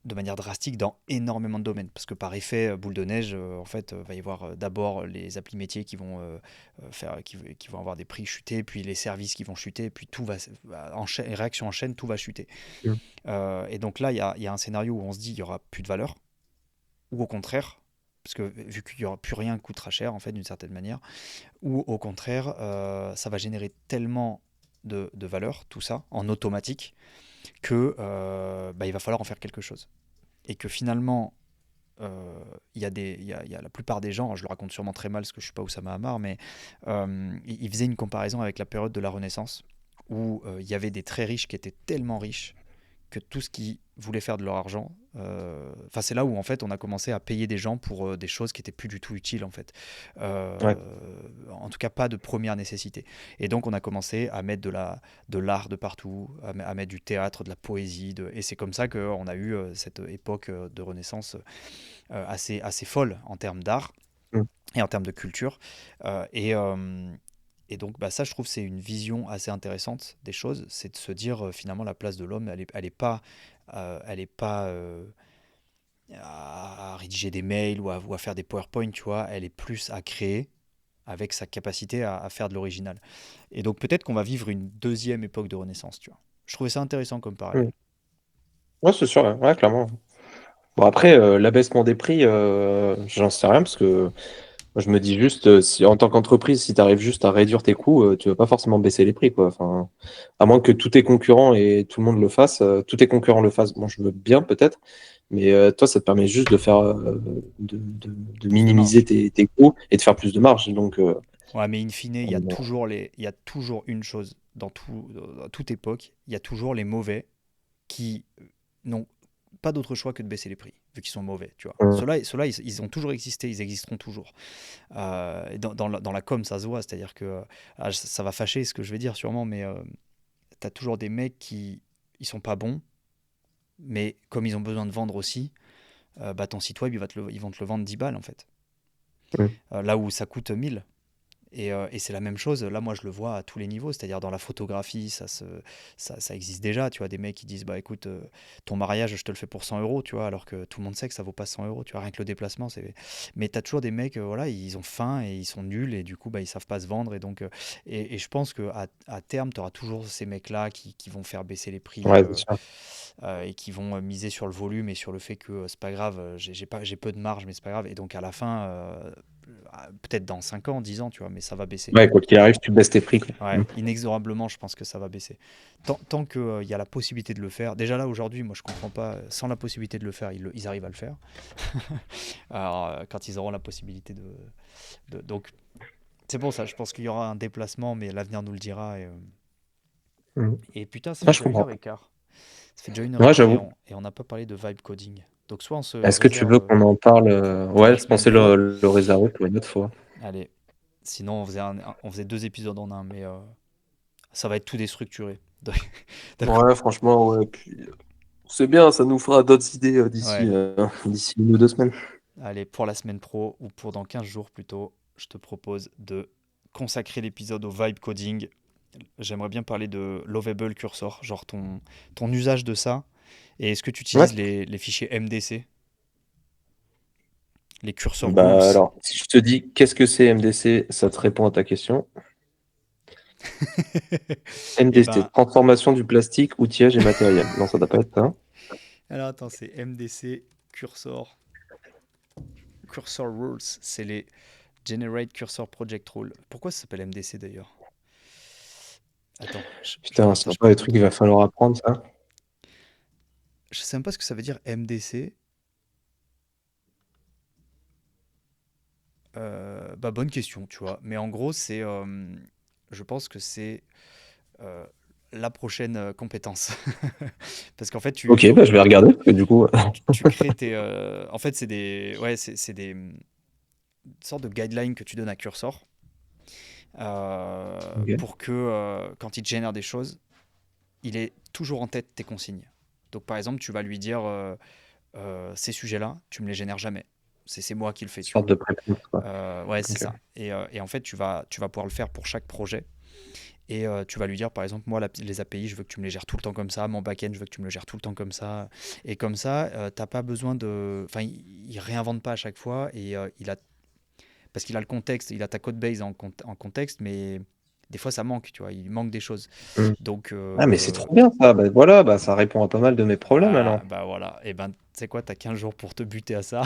S3: de manière drastique dans énormément de domaines. Parce que par effet boule de neige, en fait, va y avoir d'abord les applis métiers qui vont qui vont avoir des prix chutés, puis les services qui vont chuter, puis tout réaction en chaîne, tout va chuter.
S4: Mm.
S3: Et donc là, il y a un scénario où on se dit il y aura plus de valeur, ou au contraire, parce que vu qu'il n'y aura plus rien qui coûtera cher, en fait, d'une certaine manière, ou au contraire, ça va générer tellement de valeur, tout ça, en automatique, que bah, il va falloir en faire quelque chose. Et que finalement, il y a la plupart des gens, je le raconte sûrement très mal parce que je ne suis pas Oussama Hamar, mais il faisait une comparaison avec la période de la Renaissance, où il y avait des très riches qui étaient tellement riches que tout ce qu'ils voulaient faire de leur argent, c'est là où en fait on a commencé à payer des gens pour des choses qui étaient plus du tout utiles en fait.
S4: Ouais.
S3: En tout cas pas de première nécessité. Et donc on a commencé à mettre de l'art de partout, à mettre du théâtre, de la poésie, et c'est comme ça qu'on a eu cette époque de Renaissance assez folle en termes d'art
S4: Mm.
S3: et en termes de culture. Euh, et, euh, et donc, bah, ça, je trouve, c'est une vision assez intéressante des choses. C'est de se dire, finalement, la place de l'homme, elle est pas à rédiger des mails ou à faire des PowerPoint, tu vois. Elle est plus à créer avec sa capacité à faire de l'original. Et donc, peut-être qu'on va vivre une deuxième époque de Renaissance, tu vois. Je trouvais ça intéressant comme parallèle.
S4: Mm. Ouais, c'est sûr, ouais, clairement. Bon, après, l'abaissement des prix, j'en sais rien parce que moi, je me dis juste, si en tant qu'entreprise, si tu arrives juste à réduire tes coûts, tu vas pas forcément baisser les prix, quoi. Enfin, à moins que tous tes concurrents et tout le monde le fasse, tous tes concurrents le fassent. Bon, je veux bien peut-être, mais toi, ça te permet juste de faire, de
S3: Plus de
S4: minimiser
S3: marge.
S4: tes coûts et de faire plus de marge. Donc,
S3: Ouais, mais in fine, il y a
S4: bon,
S3: toujours il y a toujours une chose dans toute époque, il y a toujours les mauvais qui n'ont pas d'autre choix que de baisser les prix, vu qu'ils sont mauvais, tu vois. Ceux-là, ils ont toujours existé, ils existeront toujours. Et dans la com, ça se voit, c'est-à-dire que ça va fâcher ce que je vais dire sûrement, mais tu as toujours des mecs qui ils sont pas bons, mais comme ils ont besoin de vendre aussi, bah, ton site web, ils vont te le vendre 10 balles en fait.
S4: mm,
S3: Là où ça coûte 1000. Et c'est la même chose, là moi je le vois à tous les niveaux, c'est-à-dire dans la photographie, ça existe déjà, tu vois, des mecs qui disent bah écoute, ton mariage je te le fais pour 100 euros, tu vois, alors que tout le monde sait que ça vaut pas 100 euros, tu vois, rien que le déplacement, c'est... Mais t'as toujours des mecs, voilà, ils ont faim et ils sont nuls et du coup bah ils savent pas se vendre et donc, et je pense qu'à terme, tu auras toujours ces mecs-là qui vont faire baisser les prix
S4: Ouais, c'est sûr.
S3: et qui vont miser sur le volume et sur le fait que c'est pas grave, j'ai peu de marge, mais c'est pas grave. Et donc à la fin, peut-être dans 5 ans, 10 ans, tu vois, mais ça va baisser.
S4: Ouais, quoi qu'il arrive, tu baisses tes prix, quoi.
S3: Ouais, inexorablement, je pense que ça va baisser. Tant qu'il y a la possibilité de le faire, déjà là aujourd'hui, moi je comprends pas, sans la possibilité de le faire, ils arrivent à le faire. Alors, quand ils auront la possibilité donc, c'est pour ça, je pense qu'il y aura un déplacement, mais l'avenir nous le dira.
S4: Mhm.
S3: Et putain, ça
S4: Ah,
S3: fait
S4: je
S3: déjà une
S4: comprends.
S3: heure et quart. Ça fait déjà une heure et
S4: Ouais,
S3: quart
S4: j'avoue.
S3: et on n'a pas parlé de vibe coding. Donc soit on se
S4: Est-ce que tu veux
S3: réserve
S4: qu'on en parle
S3: pour
S4: Ouais,
S3: la
S4: je
S3: semaine
S4: pensais
S3: pro.
S4: le réserver pour une autre fois.
S3: Allez, sinon on faisait 2 épisodes en un, mais ça va être tout déstructuré. D'accord.
S4: Ouais, franchement, ouais. Puis, c'est bien, ça nous fera d'autres idées
S3: Ouais.
S4: d'ici 1 ou 2 semaines.
S3: Allez, pour la semaine pro, ou pour dans 15 jours plutôt, je te propose de consacrer l'épisode au vibe coding. J'aimerais bien parler de Lovable Cursor, genre ton usage de ça. Et est-ce que tu
S4: Ouais.
S3: utilises les fichiers MDC, les cursor
S4: Bah
S3: rules?
S4: alors, si je te dis qu'est-ce que c'est MDC, ça te répond à ta question.
S3: Eh
S4: MDC,
S3: ben,
S4: transformation du plastique, outillage et matériel. Non, ça doit pas être ça.
S3: alors attends, c'est MDC Cursor Rules, c'est les Generate Cursor Project Rule. Pourquoi ça s'appelle MDC d'ailleurs? Attends,
S4: Putain,
S3: ça
S4: c'est
S3: je
S4: pas
S3: peux
S4: des
S3: te le
S4: trucs qu'il va
S3: trouver.
S4: falloir apprendre, ça.
S3: Je sais même pas ce que ça veut dire MDC. Bah bonne question, tu vois. Mais en gros, je pense que c'est euh, la prochaine compétence. Parce qu'en fait,
S4: Ok, bah je vais regarder, parce que du coup.
S3: tu crées en fait, c'est des sortes de guidelines que tu donnes à Cursor
S4: Ok.
S3: pour que quand il te génère des choses, il ait toujours en tête tes consignes. Donc par exemple, tu vas lui dire ces sujets-là, tu me les génères jamais. C'est moi qui le fais, tu
S4: Sorte
S3: vois.
S4: de préprompt, quoi.
S3: Ouais, c'est
S4: Ok.
S3: ça. Et en fait, tu vas pouvoir le faire pour chaque projet. Et tu vas lui dire, par exemple, moi, les API, je veux que tu me les gères tout le temps comme ça. Mon backend, je veux que tu me le gères tout le temps comme ça. Et comme ça, t'as pas besoin de... Enfin, il réinvente pas à chaque fois. Et parce qu'il a le contexte, il a ta code base en contexte, mais des fois, ça manque, tu vois. Il manque des choses.
S4: Hmm.
S3: Donc,
S4: Ah, mais c'est trop bien, ça. Bah voilà, bah ça répond à pas mal de mes problèmes, alors.
S3: bah voilà. Et ben, tu sais quoi, t'as 15 jours pour te buter à ça.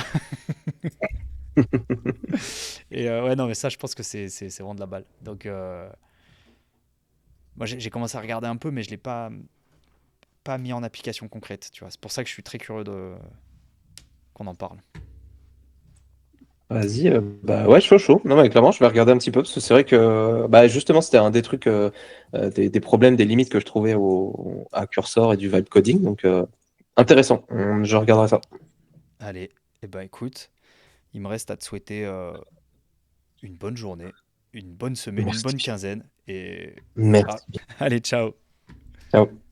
S3: Et ouais, non, mais ça, je pense que c'est vraiment de la balle. Donc, moi, j'ai commencé à regarder un peu, mais je l'ai pas mis en application concrète, tu vois. C'est pour ça que je suis très curieux qu'on en parle.
S4: Vas-y, bah ouais, chaud, chaud. Non, mais clairement, je vais regarder un petit peu, parce que c'est vrai que, bah justement, c'était un des trucs, des problèmes, des limites que je trouvais à Cursor et du vibe coding. Donc, intéressant. Je regarderai ça.
S3: Allez, et ben écoute, il me reste à te souhaiter une bonne journée, une bonne semaine, une bonne
S4: Merci.
S3: quinzaine. Et ah,
S4: Merci.
S3: allez, ciao.
S4: Ciao.